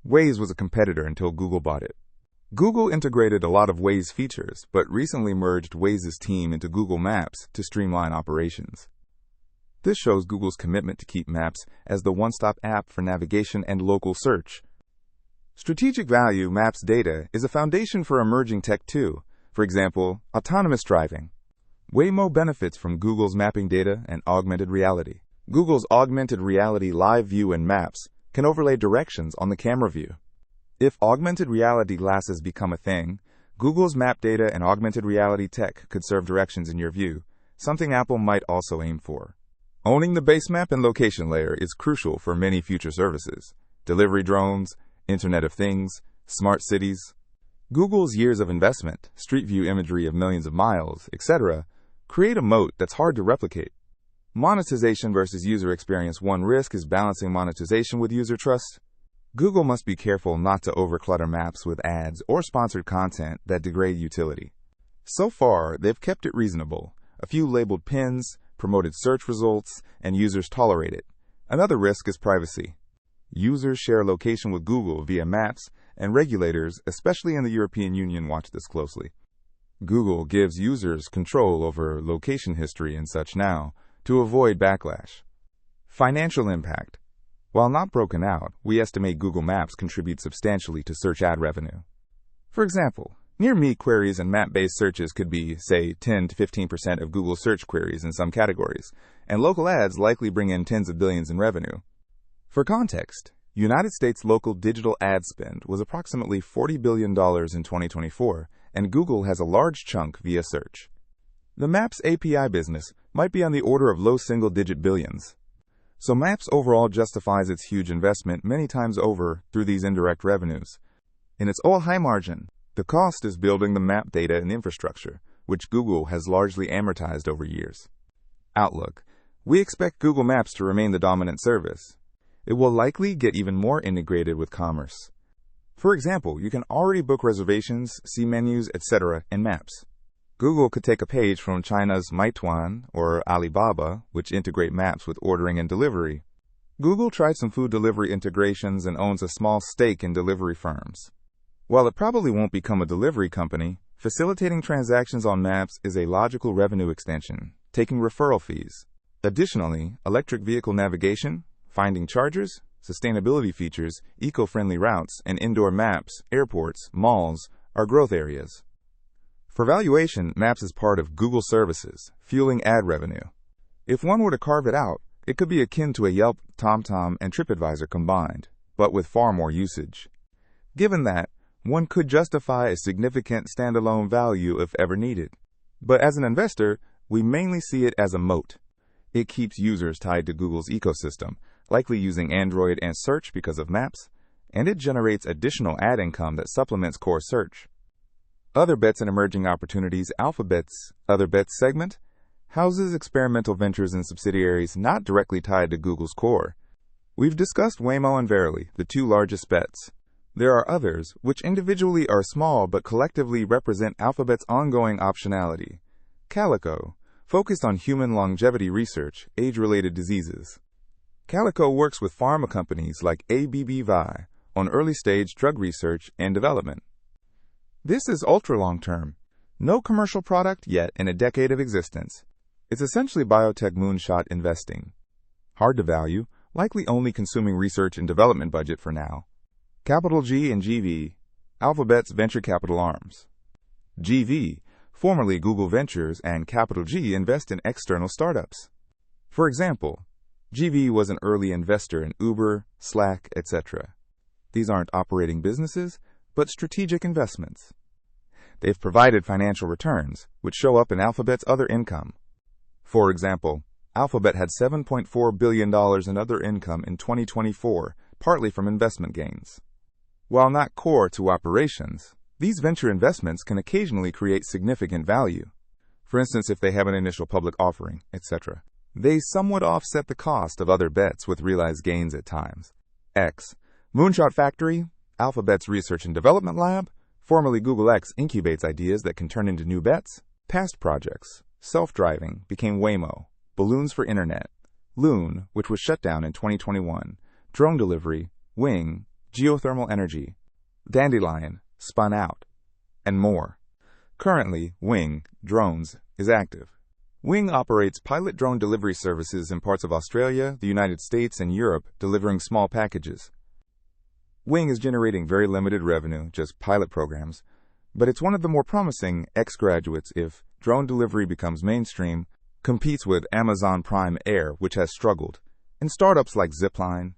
Waze was a competitor until Google bought it. Google integrated a lot of Waze features, but recently merged Waze's team into Google Maps to streamline operations. This shows Google's commitment to keep Maps as the one-stop app for navigation and local search. Strategic value Maps data is a foundation for emerging tech too. For example, autonomous driving. Waymo benefits from Google's mapping data and augmented reality. Google's augmented reality live view in Maps can overlay directions on the camera view. If augmented reality glasses become a thing, Google's map data and augmented reality tech could serve directions in your view, something Apple might also aim for. Owning the base map and location layer is crucial for many future services. Delivery drones, Internet of Things, smart cities. Google's years of investment, Street View imagery of millions of miles, etc., create a moat that's hard to replicate. Monetization versus user experience. One risk is balancing monetization with user trust. Google must be careful not to overclutter Maps with ads or sponsored content that degrade utility. So far, they've kept it reasonable. A few labeled pins, promoted search results, and users tolerate it. Another risk is privacy. Users share location with Google via Maps, and regulators, especially in the European Union, watch this closely. Google gives users control over location history and such now to avoid backlash. Financial impact. While not broken out, we estimate Google Maps contributes substantially to search ad revenue. For example, near me queries and map-based searches could be, say, 10 to 15% of Google search queries in some categories, and local ads likely bring in tens of billions in revenue. For context, United States local digital ad spend was approximately $40 billion in 2024, and Google has a large chunk via search. The Maps API business might be on the order of low single-digit billions. So Maps overall justifies its huge investment many times over through these indirect revenues. In its all high margin, the cost is building the map data and infrastructure, which Google has largely amortized over years. Outlook. We expect Google Maps to remain the dominant service. It will likely get even more integrated with commerce. For example, you can already book reservations, see menus, etc. in Maps. Google could take a page from China's Meituan or Alibaba, which integrate Maps with ordering and delivery. Google tried some food delivery integrations and owns a small stake in delivery firms. While it probably won't become a delivery company, facilitating transactions on Maps is a logical revenue extension, taking referral fees. Additionally, electric vehicle navigation, finding chargers, sustainability features, eco-friendly routes, and indoor maps, airports, malls are growth areas. For valuation, Maps is part of Google services, fueling ad revenue. If one were to carve it out, it could be akin to a Yelp, TomTom, and TripAdvisor combined, but with far more usage. Given that, one could justify a significant standalone value if ever needed. But as an investor, we mainly see it as a moat. It keeps users tied to Google's ecosystem, likely using Android and search because of Maps, and it generates additional ad income that supplements core search. Other bets and emerging opportunities. Alphabet's Other Bets segment houses experimental ventures and subsidiaries not directly tied to Google's core. We've discussed Waymo and Verily, the two largest bets. There are others, which individually are small but collectively represent Alphabet's ongoing optionality. Calico, focused on human longevity research, age-related diseases. Calico works with pharma companies like AbbVie on early-stage drug research and development. This is ultra-long-term. No commercial product yet in a decade of existence. It's essentially biotech moonshot investing. Hard to value, likely only consuming research and development budget for now. Capital G and GV, Alphabet's venture capital arms. GV, formerly Google Ventures, and Capital G invest in external startups. For example, GV was an early investor in Uber, Slack, etc. These aren't operating businesses, but strategic investments. They've provided financial returns, which show up in Alphabet's other income. For example, Alphabet had $7.4 billion in other income in 2024, partly from investment gains. While not core to operations, these venture investments can occasionally create significant value. For instance, if they have an initial public offering, etc. They somewhat offset the cost of other bets with realized gains at times. X. Moonshot Factory, Alphabet's research and development lab, formerly Google X, incubates ideas that can turn into new bets. Past projects. Self-driving became Waymo. Balloons for Internet. Loon, which was shut down in 2021. Drone delivery. Wing. Geothermal energy. Dandelion. Spun out. And more. Currently, Wing, drones, is active. Wing operates pilot drone delivery services in parts of Australia, the United States, and Europe, delivering small packages. Wing is generating very limited revenue, just pilot programs, but it's one of the more promising ex-graduates if drone delivery becomes mainstream, competes with Amazon Prime Air, which has struggled, and startups like Zipline.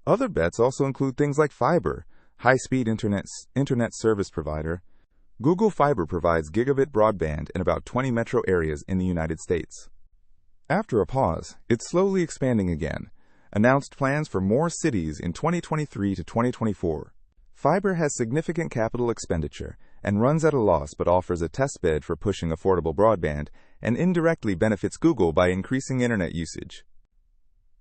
Other bets also include things like Fiber, high-speed internet service provider. Google Fiber provides gigabit broadband in about 20 metro areas in the United States. After a pause, it's slowly expanding again, announced plans for more cities in 2023 to 2024. Fiber has significant capital expenditure and runs at a loss but offers a testbed for pushing affordable broadband and indirectly benefits Google by increasing internet usage.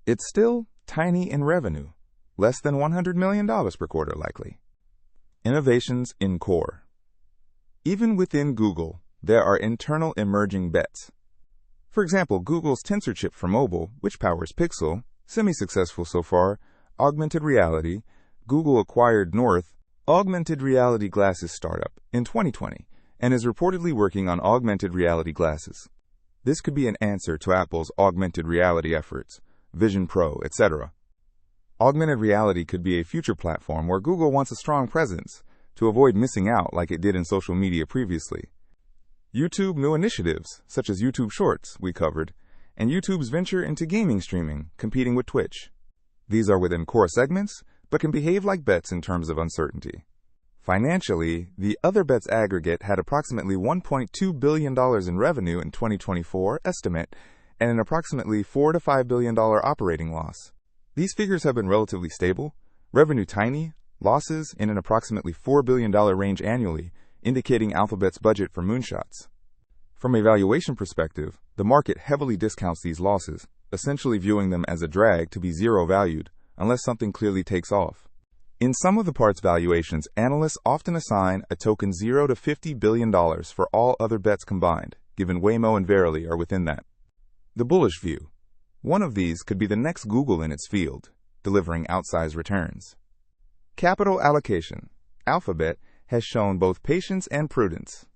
It's still tiny in revenue, less than $100 million per quarter likely. Innovations in core. Even within Google, there are internal emerging bets. For example, Google's Tensor chip for mobile, which powers Pixel, semi-successful so far, augmented reality. Google acquired North, augmented reality glasses startup, in 2020 and is reportedly working on augmented reality glasses. This could be an answer to Apple's augmented reality efforts, Vision Pro, etc. Augmented reality could be a future platform where Google wants a strong presence to avoid missing out like it did in social media previously. YouTube new initiatives, such as YouTube Shorts, we covered, and YouTube's venture into gaming streaming, competing with Twitch. These are within core segments, but can behave like bets in terms of uncertainty. Financially, the other bets aggregate had approximately $1.2 billion in revenue in 2024 estimate and an approximately $4 to $5 billion operating loss. These figures have been relatively stable, revenue tiny, losses in an approximately $4 billion range annually, indicating Alphabet's budget for moonshots. From a valuation perspective, the market heavily discounts these losses, essentially viewing them as a drag to be zero valued, unless something clearly takes off. In some of the parts valuations, analysts often assign a token $0 to $50 billion for all other bets combined, given Waymo and Verily are within that. The bullish view. One of these could be the next Google in its field, delivering outsized returns. Capital allocation. Alphabet has shown both patience and prudence.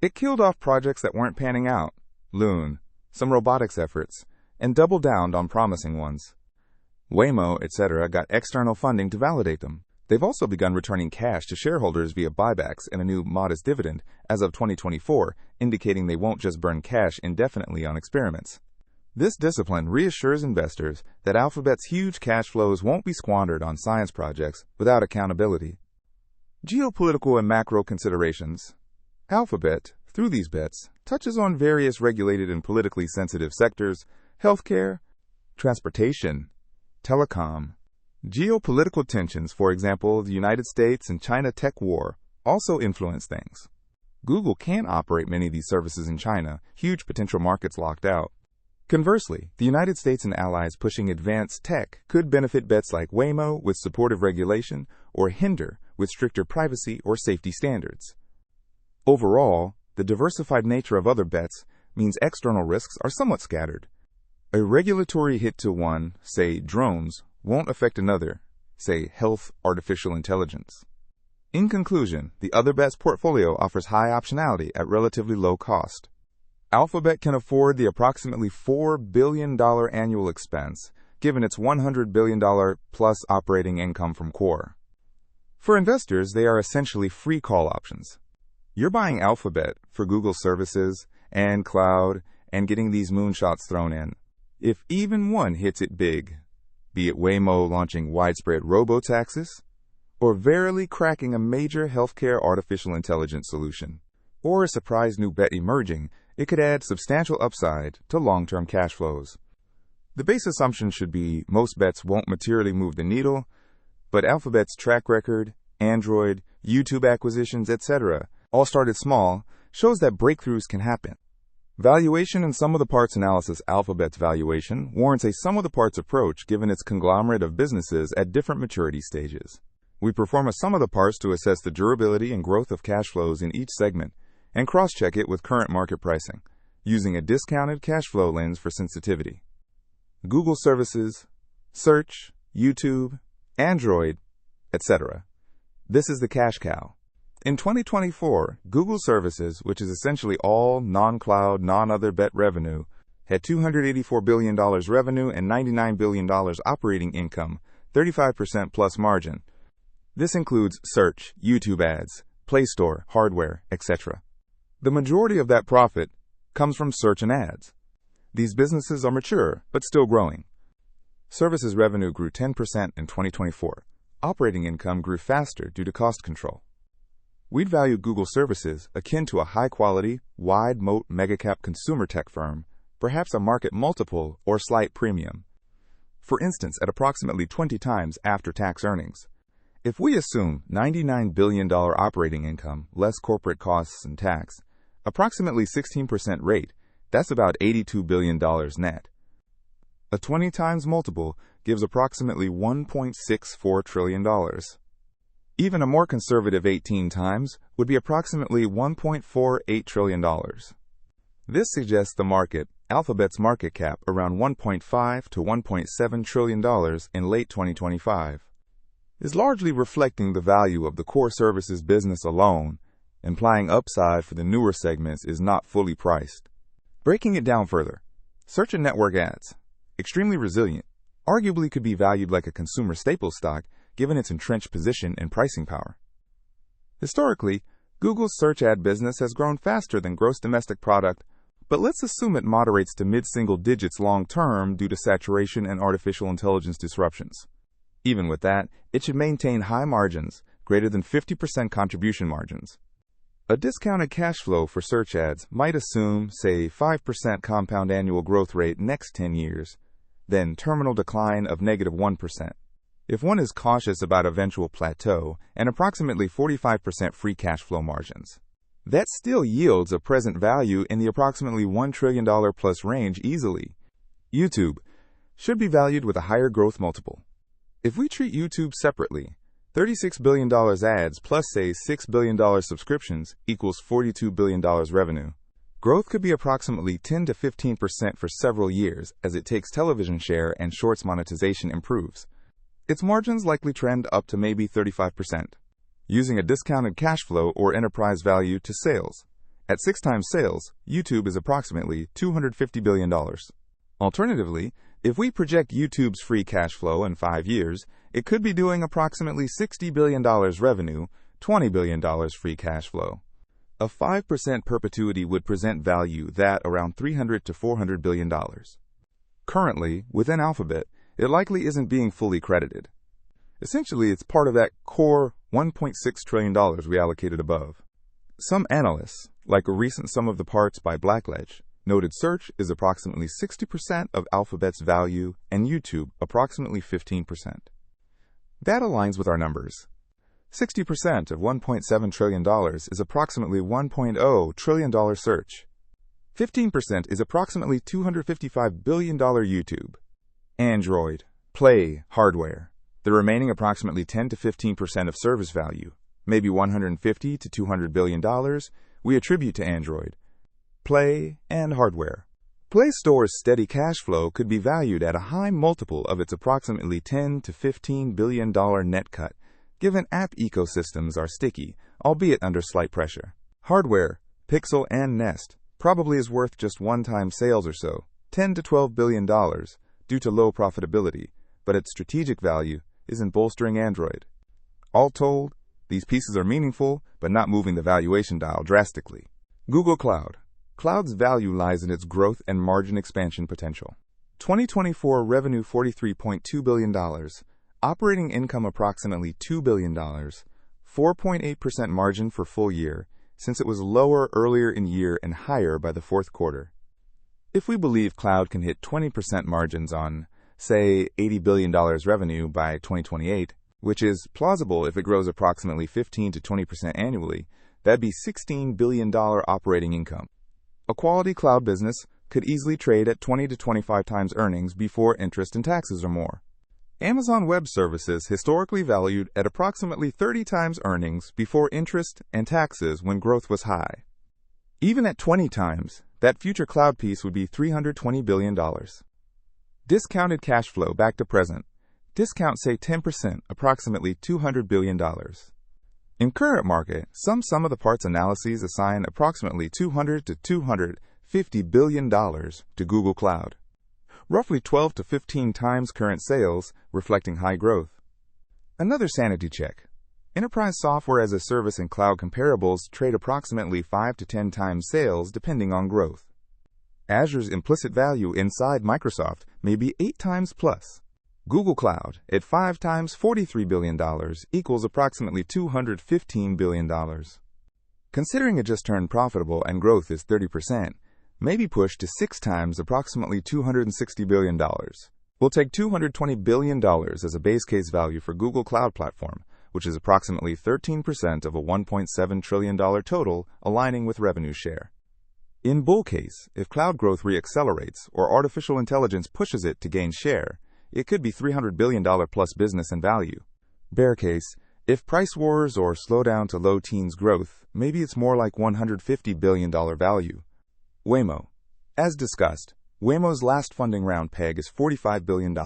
It killed off projects that weren't panning out, Loon, some robotics efforts, and doubled down on promising ones. Waymo, etc. got external funding to validate them. They've also begun returning cash to shareholders via buybacks and a new modest dividend as of 2024, indicating they won't just burn cash indefinitely on experiments. This discipline reassures investors that Alphabet's huge cash flows won't be squandered on science projects without accountability. Geopolitical and macro considerations. Alphabet, through these bets, touches on various regulated and politically sensitive sectors, healthcare, transportation, telecom. Geopolitical tensions, for example, the United States and China tech war, also influence things. Google can't operate many of these services in China, huge potential markets locked out. Conversely, the United States and allies pushing advanced tech could benefit bets like Waymo with supportive regulation or hinder with stricter privacy or safety standards. Overall, the diversified nature of other bets means external risks are somewhat scattered. A regulatory hit to one, say drones, won't affect another, say health, artificial intelligence. In conclusion, the other bets portfolio offers high optionality at relatively low cost. Alphabet can afford the approximately $4 billion annual expense, given its $100 billion plus operating income from core. For investors, they are essentially free call options. You're buying Alphabet for Google services and cloud and getting these moonshots thrown in. If even one hits it big, be it Waymo launching widespread robo-taxis, or Verily cracking a major healthcare artificial intelligence solution, or a surprise new bet emerging, it could add substantial upside to long-term cash flows. The base assumption should be most bets won't materially move the needle, but Alphabet's track record, Android, YouTube acquisitions, etc., all started small, shows that breakthroughs can happen. Valuation and sum of the parts analysis. Alphabet's valuation warrants a sum of the parts approach given its conglomerate of businesses at different maturity stages. We perform a sum of the parts to assess the durability and growth of cash flows in each segment and cross-check it with current market pricing, using a discounted cash flow lens for sensitivity. Google services, search, YouTube, Android, etc. This is the cash cow. In 2024, Google Services, which is essentially all non-cloud, non-other bet revenue, had $284 billion revenue and $99 billion operating income, 35% plus margin. This includes search, YouTube ads, Play Store, hardware, etc. The majority of that profit comes from search and ads. These businesses are mature, but still growing. Services revenue grew 10% in 2024. Operating income grew faster due to cost control. We'd value Google Services akin to a high-quality, wide-moat mega-cap consumer tech firm, perhaps a market multiple or slight premium. For instance, at approximately 20 times after-tax earnings. If we assume $99 billion operating income, less corporate costs and tax, approximately 16% rate, that's about $82 billion net. A 20 times multiple gives approximately $1.64 trillion. Even a more conservative 18 times would be approximately $1.48 trillion. This suggests the market, Alphabet's market cap, around $1.5 to $1.7 trillion in late 2025, is largely reflecting the value of the core services business alone, implying upside for the newer segments is not fully priced. Breaking it down further, search and network ads, extremely resilient, arguably could be valued like a consumer staple stock given its entrenched position and pricing power. Historically, Google's search ad business has grown faster than gross domestic product, but let's assume it moderates to mid-single digits long-term due to saturation and artificial intelligence disruptions. Even with that, it should maintain high margins, greater than 50% contribution margins. A discounted cash flow for search ads might assume, say, 5% compound annual growth rate next 10 years, then terminal decline of -1%. If one is cautious about eventual plateau and approximately 45% free cash flow margins. That still yields a present value in the approximately $1 trillion plus range easily. YouTube should be valued with a higher growth multiple. If we treat YouTube separately, $36 billion ads plus, say, $6 billion subscriptions equals $42 billion revenue. Growth could be approximately 10 to 15% for several years as it takes television share and shorts monetization improves. Its margins likely trend up to maybe 35%. Using a discounted cash flow or enterprise value to sales. At 6 times sales, YouTube is approximately $250 billion. Alternatively, if we project YouTube's free cash flow in 5 years, it could be doing approximately $60 billion revenue, $20 billion free cash flow. A 5% perpetuity would present value that around $300 to $400 billion. Currently, within Alphabet, it likely isn't being fully credited. Essentially, it's part of that core $1.6 trillion we allocated above. Some analysts, like a recent sum of the parts by Blackledge, noted search is approximately 60% of Alphabet's value and YouTube approximately 15%. That aligns with our numbers. 60% of $1.7 trillion is approximately $1.0 trillion search. 15% is approximately $255 billion YouTube. Android, Play, hardware. The remaining approximately 10 to 15% of service value, maybe $150 to $200 billion, we attribute to Android, Play, and hardware. Play Store's steady cash flow could be valued at a high multiple of its approximately $10 to $15 billion net cut, given app ecosystems are sticky, albeit under slight pressure. Hardware, Pixel and Nest, probably is worth just one-time sales or so, $10 to $12 billion, due to low profitability, but its strategic value isn't bolstering Android. All told, these pieces are meaningful, but not moving the valuation dial drastically. Google Cloud. Cloud's value lies in its growth and margin expansion potential. 2024 revenue $43.2 billion, operating income approximately $2 billion, 4.8% margin for full year, since it was lower earlier in year and higher by the fourth quarter. If we believe Cloud can hit 20% margins on, say, $80 billion revenue by 2028, which is plausible if it grows approximately 15 to 20% annually, that'd be $16 billion operating income. A quality cloud business could easily trade at 20 to 25 times earnings before interest and taxes or more. Amazon Web Services historically valued at approximately 30 times earnings before interest and taxes when growth was high. Even at 20 times, that future cloud piece would be $320 billion. Discounted cash flow back to present. Discount say 10%, approximately $200 billion. In current market, some sum of the parts analyses assign approximately $200 to $250 billion to Google Cloud, roughly 12 to 15 times current sales, reflecting high growth. Another sanity check. Enterprise software as a service and cloud comparables trade approximately 5 to 10 times sales depending on growth. Azure's implicit value inside Microsoft may be 8 times plus. Google Cloud, at 5 times $43 billion, equals approximately $215 billion. Considering it just turned profitable and growth is 30%, may be pushed to 6 times approximately $260 billion. We'll take $220 billion as a base case value for Google Cloud Platform, which is approximately 13% of a $1.7 trillion total, aligning with revenue share. In bull case, if cloud growth reaccelerates or artificial intelligence pushes it to gain share, it could be $300 billion plus business and value. Bear case, if price wars or slowdown to low teens growth, maybe it's more like $150 billion value. Waymo. As discussed, Waymo's last funding round peg is $45 billion.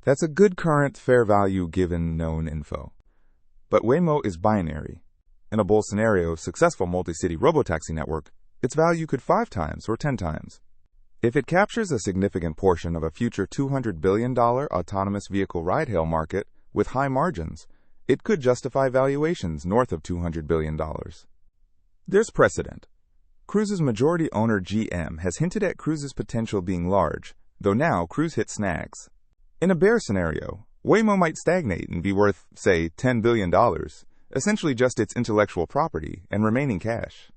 That's a good current fair value given known info. But Waymo is binary. In a bull scenario, successful multi-city robotaxi network, its value could 5 times or 10 times. If it captures a significant portion of a future $200 billion autonomous vehicle ride-hail market with high margins, it could justify valuations north of $200 billion. There's precedent. Cruise's majority owner GM has hinted at Cruise's potential being large, though now Cruise hit snags. In a bear scenario, Waymo might stagnate and be worth, say, $10 billion, essentially just its intellectual property and remaining cash.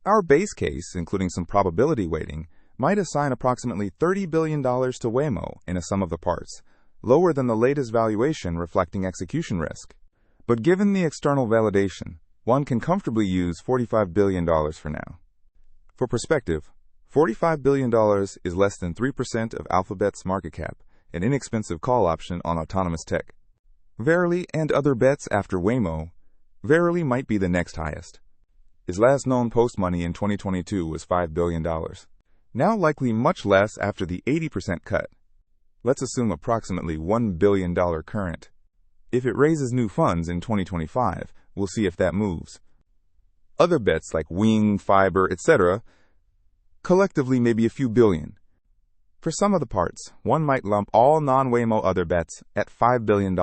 Our base case, including some probability weighting, might assign approximately $30 billion to Waymo in a sum of the parts, lower than the latest valuation reflecting execution risk. But given the external validation, one can comfortably use $45 billion for now. For perspective, $45 billion is less than 3% of Alphabet's market cap, an inexpensive call option on autonomous tech. Verily and other bets after Waymo, Verily might be the next highest. His last known post-money in 2022 was $5 billion. Now likely much less after the 80% cut. Let's assume approximately $1 billion current. If it raises new funds in 2025, we'll see if that moves. Other bets like Wing, Fiber, etc., collectively maybe a few billion. For some of the parts, one might lump all non-Waymo other bets at $5 billion,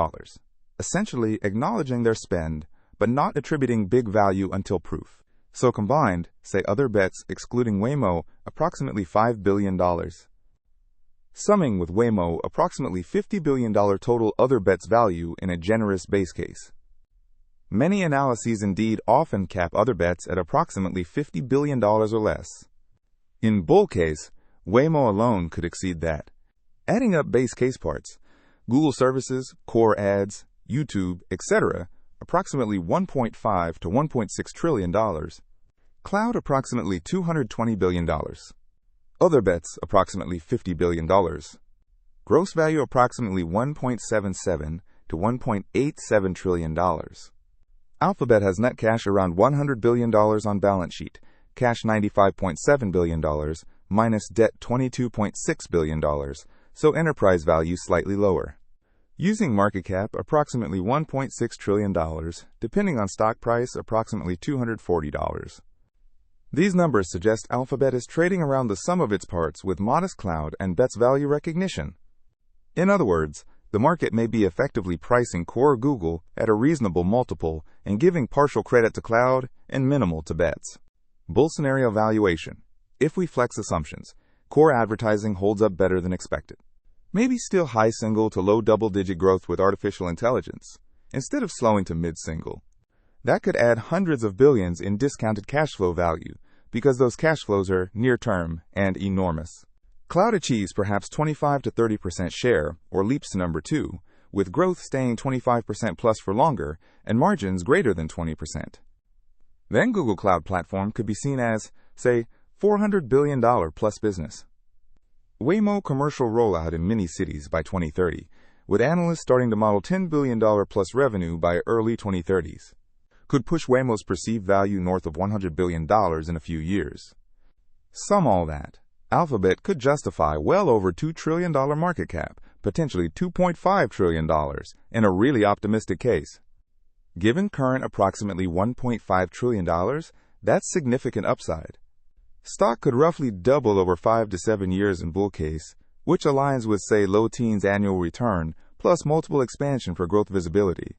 essentially acknowledging their spend, but not attributing big value until proof. So combined, say other bets excluding Waymo, approximately $5 billion. Summing with Waymo, approximately $50 billion total other bets value in a generous base case. Many analyses indeed often cap other bets at approximately $50 billion or less. In bull case, Waymo alone could exceed that. Adding up base case parts, Google services, core ads, YouTube, etc., approximately $1.5 to $1.6 trillion. Cloud approximately $220 billion. Other bets approximately $50 billion. Gross value approximately $1.77 to $1.87 trillion. Alphabet has net cash around $100 billion on balance sheet, cash $95.7 billion, minus debt $22.6 billion, so enterprise value slightly lower. Using market cap approximately $1.6 trillion, depending on stock price approximately $240. These numbers suggest Alphabet is trading around the sum of its parts with modest cloud and bets value recognition. In other words, the market may be effectively pricing core Google at a reasonable multiple and giving partial credit to cloud and minimal to bets. Bull scenario valuation. If we flex assumptions, core advertising holds up better than expected. Maybe still high single to low double-digit growth with artificial intelligence, instead of slowing to mid-single. That could add hundreds of billions in discounted cash flow value, because those cash flows are near-term and enormous. Cloud achieves perhaps 25 to 30% share, or leaps to number 2, with growth staying 25% plus for longer and margins greater than 20%. Then Google Cloud Platform could be seen as, say, $400 billion plus business. Waymo commercial rollout in many cities by 2030, with analysts starting to model $10 billion plus revenue by early 2030s. Could push Waymo's perceived value north of $100 billion in a few years. Sum all that, Alphabet could justify well over $2 trillion market cap, potentially $2.5 trillion, in a really optimistic case. Given current approximately $1.5 trillion, that's significant upside. Stock could roughly double over 5 to 7 years in bull case, which aligns with, say, low teens annual return plus multiple expansion for growth visibility.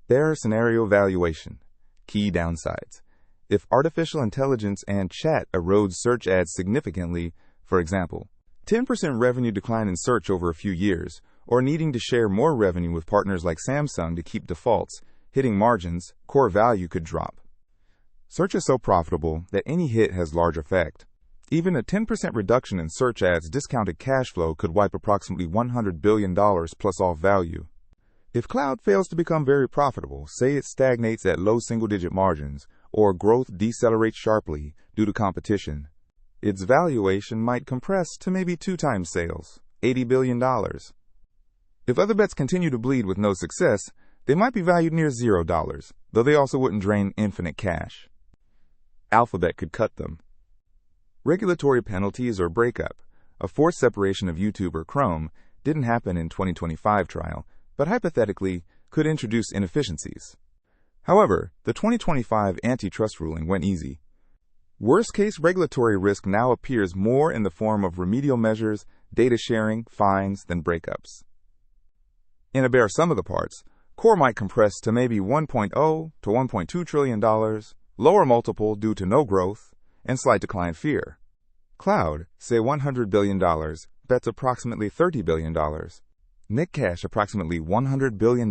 Bear scenario valuation. Key downsides. If artificial intelligence and chat erodes search ads significantly, for example, 10% revenue decline in search over a few years, or needing to share more revenue with partners like Samsung to keep defaults, hitting margins, core value could drop. Search is so profitable that any hit has large effect. Even a 10% reduction in search ads' discounted cash flow could wipe approximately $100 billion plus off value. If cloud fails to become very profitable, say it stagnates at low single-digit margins, or growth decelerates sharply due to competition, its valuation might compress to maybe 2 times sales, $80 billion. If other bets continue to bleed with no success, they might be valued near $0, though they also wouldn't drain infinite cash. Alphabet could cut them. Regulatory penalties or breakup. A forced separation of YouTube or Chrome didn't happen in 2025 trial, but hypothetically could introduce inefficiencies. However, the 2025 antitrust ruling went easy. Worst-case regulatory risk now appears more in the form of remedial measures, data sharing, fines than breakups. In a bare sum of the parts, core might compress to maybe $1.0 to $1.2 trillion, lower multiple due to no growth, and slight decline fear. Cloud, say $100 billion, bets approximately $30 billion. Net cash approximately $100 billion.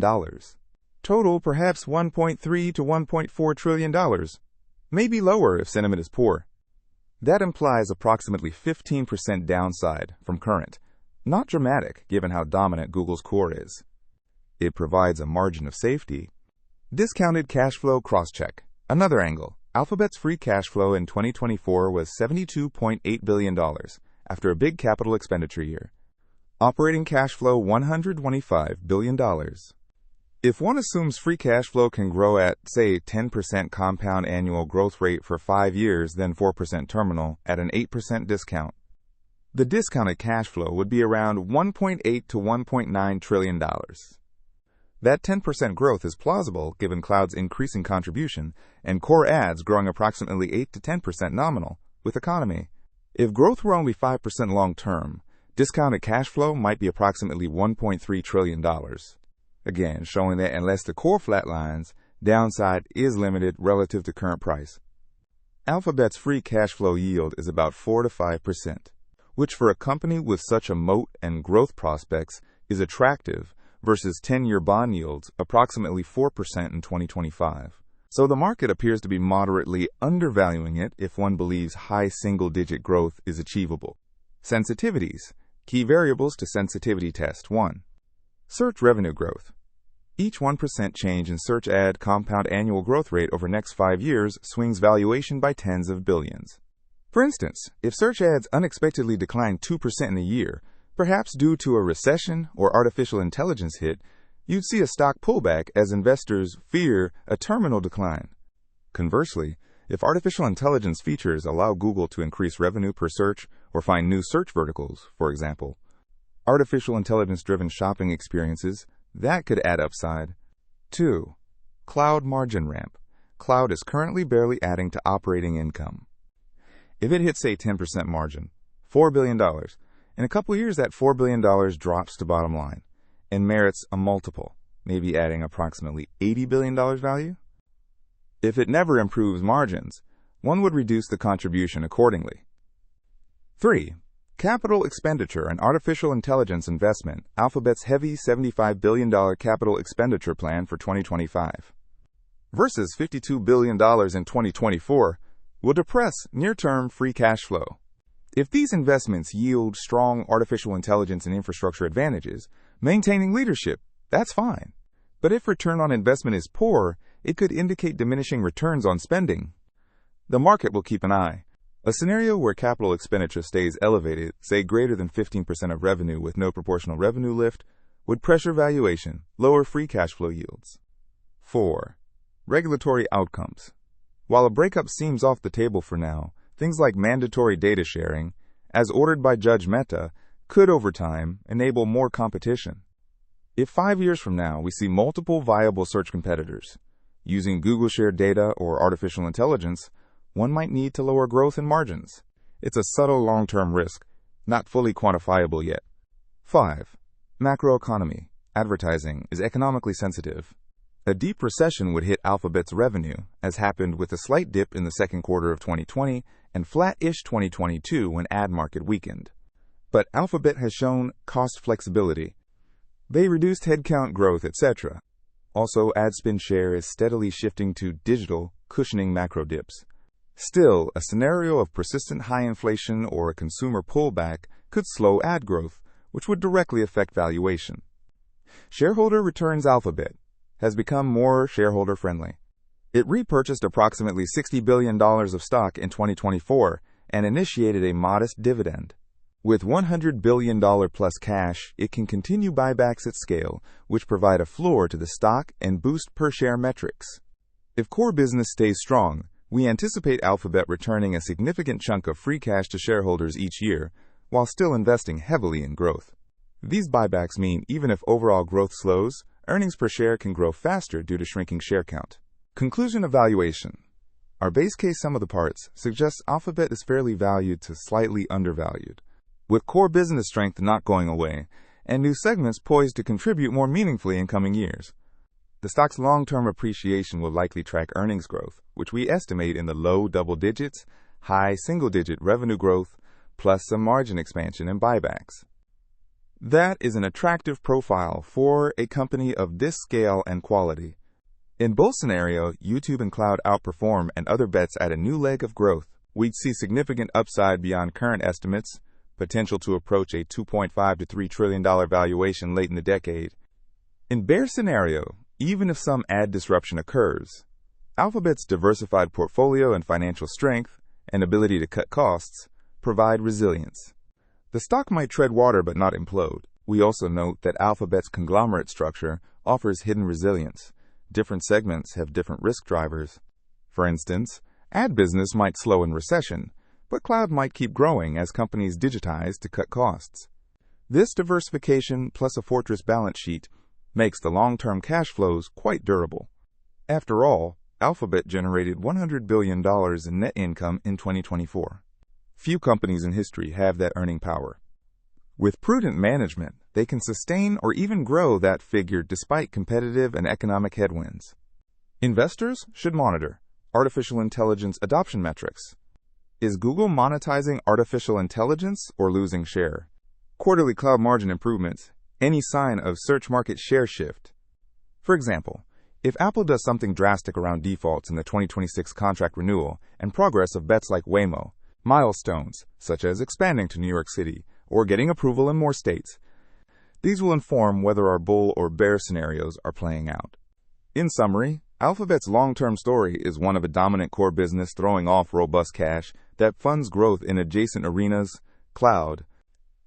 Total perhaps $1.3 to $1.4 trillion. Maybe lower if sentiment is poor. That implies approximately 15% downside from current. Not dramatic given how dominant Google's core is. It provides a margin of safety. Discounted cash flow crosscheck. Another angle. Alphabet's free cash flow in 2024 was $72.8 billion after a big capital expenditure year. Operating cash flow $125 billion. If one assumes free cash flow can grow at, say, 10% compound annual growth rate for 5 years, then 4% terminal at an 8% discount, the discounted cash flow would be around $1.8 to $1.9 trillion. That 10% growth is plausible given cloud's increasing contribution and core ads growing approximately 8 to 10% nominal with economy. If growth were only 5% long-term, discounted cash flow might be approximately $1.3 trillion. Again, showing that unless the core flatlines, downside is limited relative to current price. Alphabet's free cash flow yield is about 4 to 5%, which for a company with such a moat and growth prospects is attractive versus 10-year bond yields approximately 4% in 2025. So the market appears to be moderately undervaluing it if one believes high single-digit growth is achievable. Sensitivities. Key variables to sensitivity test. 1. Search revenue growth. Each 1% change in search ad compound annual growth rate over next 5 years swings valuation by tens of billions. For instance, if search ads unexpectedly decline 2% in a year, perhaps due to a recession or artificial intelligence hit, you'd see a stock pullback as investors fear a terminal decline. Conversely, if artificial intelligence features allow Google to increase revenue per search or find new search verticals, for example, artificial intelligence-driven shopping experiences, that could add upside. 2. Cloud margin ramp. Cloud is currently barely adding to operating income. If it hits, say, 10% margin, $4 billion, in a couple years that $4 billion drops to bottom line and merits a multiple, maybe adding approximately $80 billion value. If it never improves margins, one would reduce the contribution accordingly. 3. Capital expenditure and artificial intelligence investment. Alphabet's heavy $75 billion capital expenditure plan for 2025 versus $52 billion in 2024 will depress near-term free cash flow. If these investments yield strong artificial intelligence and infrastructure advantages, maintaining leadership, that's fine. But if return on investment is poor, it could indicate diminishing returns on spending. The market will keep an eye. A scenario where capital expenditure stays elevated, say greater than 15% of revenue with no proportional revenue lift, would pressure valuation, lower free cash flow yields. 4. Regulatory outcomes. While a breakup seems off the table for now, things like mandatory data sharing, as ordered by Judge Mehta, could over time enable more competition. If 5 years from now we see multiple viable search competitors, Using Google shared data or artificial intelligence, one might need to lower growth and margins. It's a subtle long-term risk, not fully quantifiable yet. 5. Macroeconomy. Advertising is economically sensitive. A deep recession would hit Alphabet's revenue, as happened with a slight dip in the second quarter of 2020 and flat-ish 2022 when ad market weakened. But Alphabet has shown cost flexibility. They reduced headcount growth, etc. Also, ad spend share is steadily shifting to digital, cushioning macro dips. Still, a scenario of persistent high inflation or a consumer pullback could slow ad growth, which would directly affect valuation. Shareholder returns. Alphabet has become more shareholder-friendly. It repurchased approximately $60 billion of stock in 2024 and initiated a modest dividend. With $100 billion plus cash, it can continue buybacks at scale, which provide a floor to the stock and boost per-share metrics. If core business stays strong, we anticipate Alphabet returning a significant chunk of free cash to shareholders each year, while still investing heavily in growth. These buybacks mean even if overall growth slows, earnings per share can grow faster due to shrinking share count. Conclusion of valuation. Our base case sum of the parts suggests Alphabet is fairly valued to slightly undervalued. With core business strength not going away, and new segments poised to contribute more meaningfully in coming years. The stock's long-term appreciation will likely track earnings growth, which we estimate in the low double digits, high single-digit revenue growth, plus some margin expansion and buybacks. That is an attractive profile for a company of this scale and quality. In both scenarios, YouTube and cloud outperform and other bets add a new leg of growth. We'd see significant upside beyond current estimates, potential to approach a $2.5 to $3 trillion valuation late in the decade. In bear scenario, even if some ad disruption occurs, Alphabet's diversified portfolio and financial strength and ability to cut costs provide resilience. The stock might tread water but not implode. We also note that Alphabet's conglomerate structure offers hidden resilience. Different segments have different risk drivers. For instance, ad business might slow in recession, but cloud might keep growing as companies digitize to cut costs. This diversification plus a fortress balance sheet makes the long-term cash flows quite durable. After all, Alphabet generated $100 billion in net income in 2024. Few companies in history have that earning power. With prudent management, they can sustain or even grow that figure despite competitive and economic headwinds. Investors should monitor artificial intelligence adoption metrics. Is Google monetizing artificial intelligence or losing share? Quarterly cloud margin improvements. Any sign of search market share shift? For example, if Apple does something drastic around defaults in the 2026 contract renewal and progress of bets like Waymo, milestones such as expanding to New York City or getting approval in more states, these will inform whether our bull or bear scenarios are playing out. In summary, Alphabet's long-term story is one of a dominant core business throwing off robust cash that funds growth in adjacent arenas, cloud,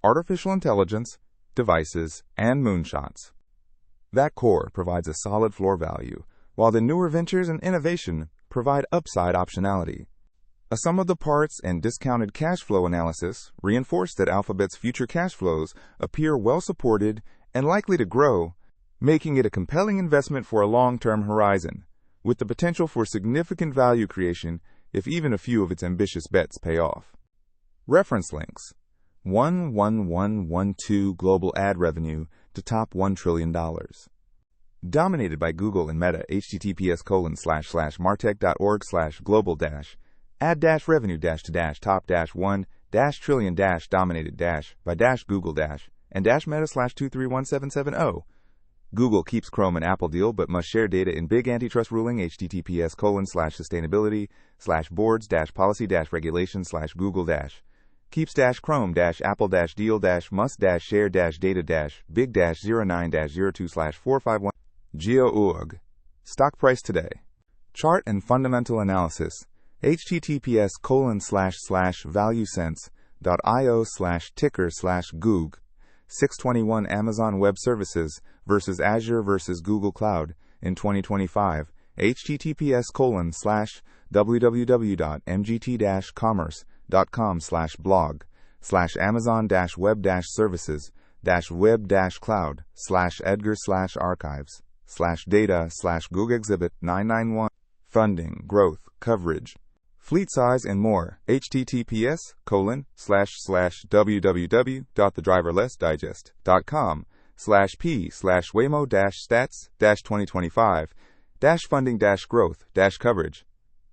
artificial intelligence, devices, and moonshots. That core provides a solid floor value, while the newer ventures and innovation provide upside optionality. A sum of the parts and discounted cash flow analysis reinforce that Alphabet's future cash flows appear well supported and likely to grow, making it a compelling investment for a long-term horizon, with the potential for significant value creation if even a few of its ambitious bets pay off. Reference links: 11112 global ad revenue to top $1 trillion. Dominated by Google and Meta. https://martech.org/global-ad-revenue-to-top-1-trillion-dominated-by-Google-and-Meta/2317770. Google keeps Chrome and Apple deal but must share data in big antitrust ruling. https://sustainability/boards-policy-regulation/Google- keeps-chrome-apple-deal-must-share-data-big-09-02/451. GeoOrg. Stock price today. Chart and fundamental analysis. https://valuesense.io/ticker/goog. 621 Amazon Web Services versus Azure versus Google Cloud in 2025. https://www.mgt-commerce.com/blog/amazon-web-services-web-cloud/edgar/archives Google Exhibit 991. Funding, growth, coverage, fleet size, and more. https://www.thedriverless-digest.com/p/waymo-stats-2025-funding-growth-coverage.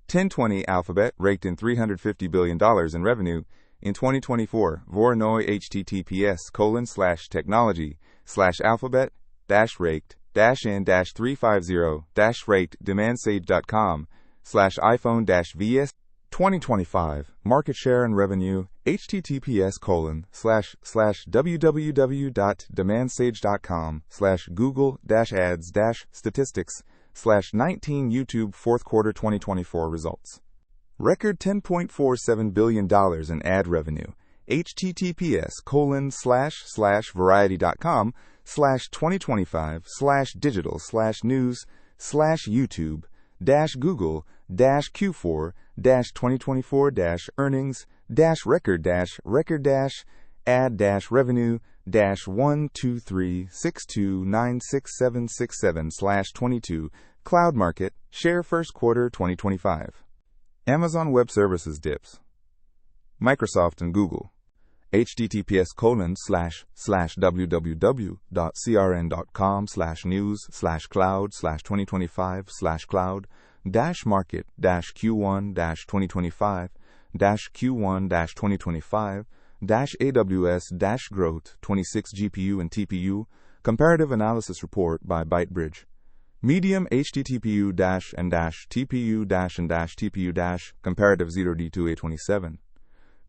1020 Alphabet raked in $350 billion in revenue in 2024. Voronoi https://technology/alphabet-rate-n-350-rate demandsage.com/iPhone-VS 2025 market share and revenue. https://www.demandsage.com/google-ads-statistics/19 YouTube fourth quarter 2024 results. Record $10.47 billion in ad revenue. https://variety.com/2025/earnings-record-revenue-record-ad-revenue-record-ad-revenue-123629677/22 Cloud market share first quarter 2025. Amazon Web Services dips. Microsoft and Google. https://www.crn.com/news/cloud/2025-Q1-2025-AWS-growth 26 GPU and TPU comparative analysis report by ByteBridge. Medium httpu-and-TPU-and-TPU- comparative 0D2A27.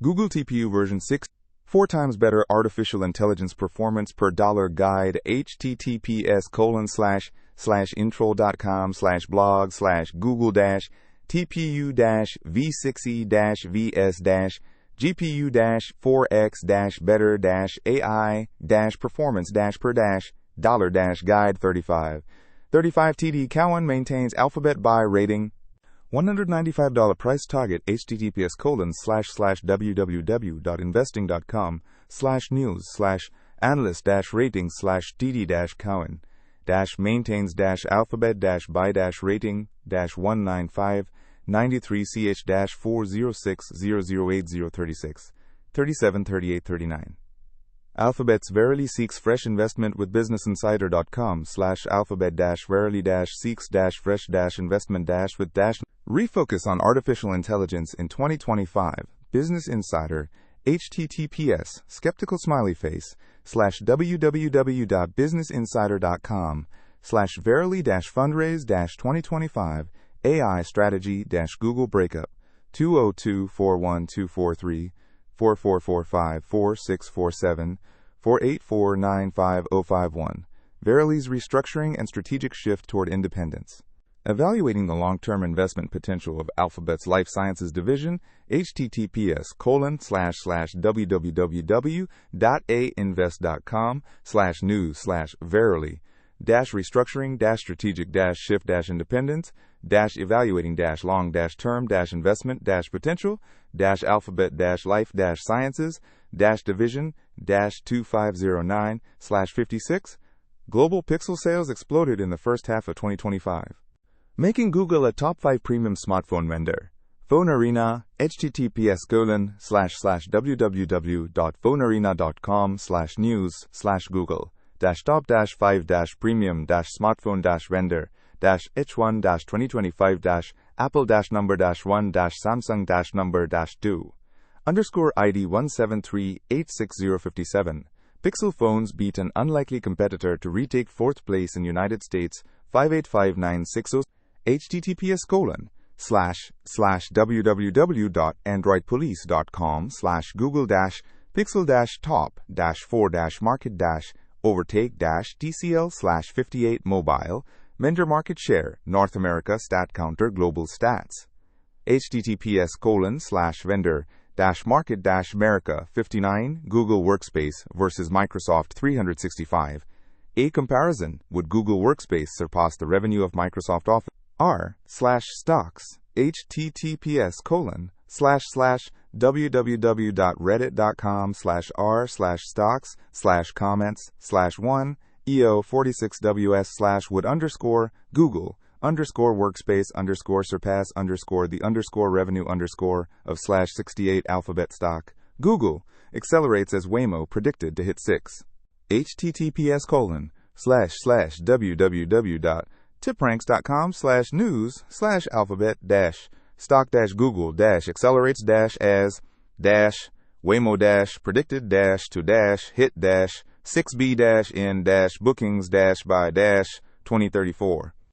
Google TPU version 6. 4 times better artificial intelligence performance per dollar guide. https://intro.com/blog/google-tpu-v60-vs-gpu-4x-better-ai-performance-per-dollar-guide 35 TD Cowen maintains Alphabet buy rating. $195 price target. https://www.investing.com/news/analyst-ratings/TD-Cowen maintains-Alphabet-buy-rating 195-93CH-406-008-036 373839. Alphabet's Verily seeks fresh investment with BusinessInsider.com/Alphabet-Verily-seeks-fresh-investment-with refocus on artificial intelligence in 2025. Business Insider. https skeptical smiley face /www.businessinsider.com/verily-fundraise-2025 AI strategy Google breakup 202-41243 4445-4647 484-95051. Verily's restructuring and strategic shift toward independence. Evaluating the long-term investment potential of Alphabet's life sciences division. https://www.ainvest.com/news/verily-restructuring-strategic-shift-investment-long-term-investment-potential Alphabet-Life-Sciences-Division-2509/56. Global Pixel sales exploded in the first half of 2025. Making Google a top 5 premium smartphone vendor. Phone Arena. https://www.phonearena.com/news/google-top-5-premium-smartphone-vendor H1-2025-Apple-number-1-Samsung-number-2 _ID 173866057. Pixel phones beat an unlikely competitor to retake 4th place in United States 585960. https://www.androidpolice.com/google-pixel-top-4-market-overtake-TCL/58 mobile vendor market share North America stat counter global stats. https://vendor-market-America 59 Google Workspace versus Microsoft 365. A comparison. Would Google Workspace surpass the revenue of Microsoft Office? r/stocks. https://www.reddit.com/r/stocks/comments/1 EO46WS/would underscore Google underscore workspace underscore surpass underscore the underscore revenue underscore of /68 Alphabet stock. Google accelerates as Waymo predicted to hit 6. https://www.tipranks.com/news/alphabet-stock-google-accelerates-as Waymo-predicted-to-hit-6B-in-bookings-by-2034.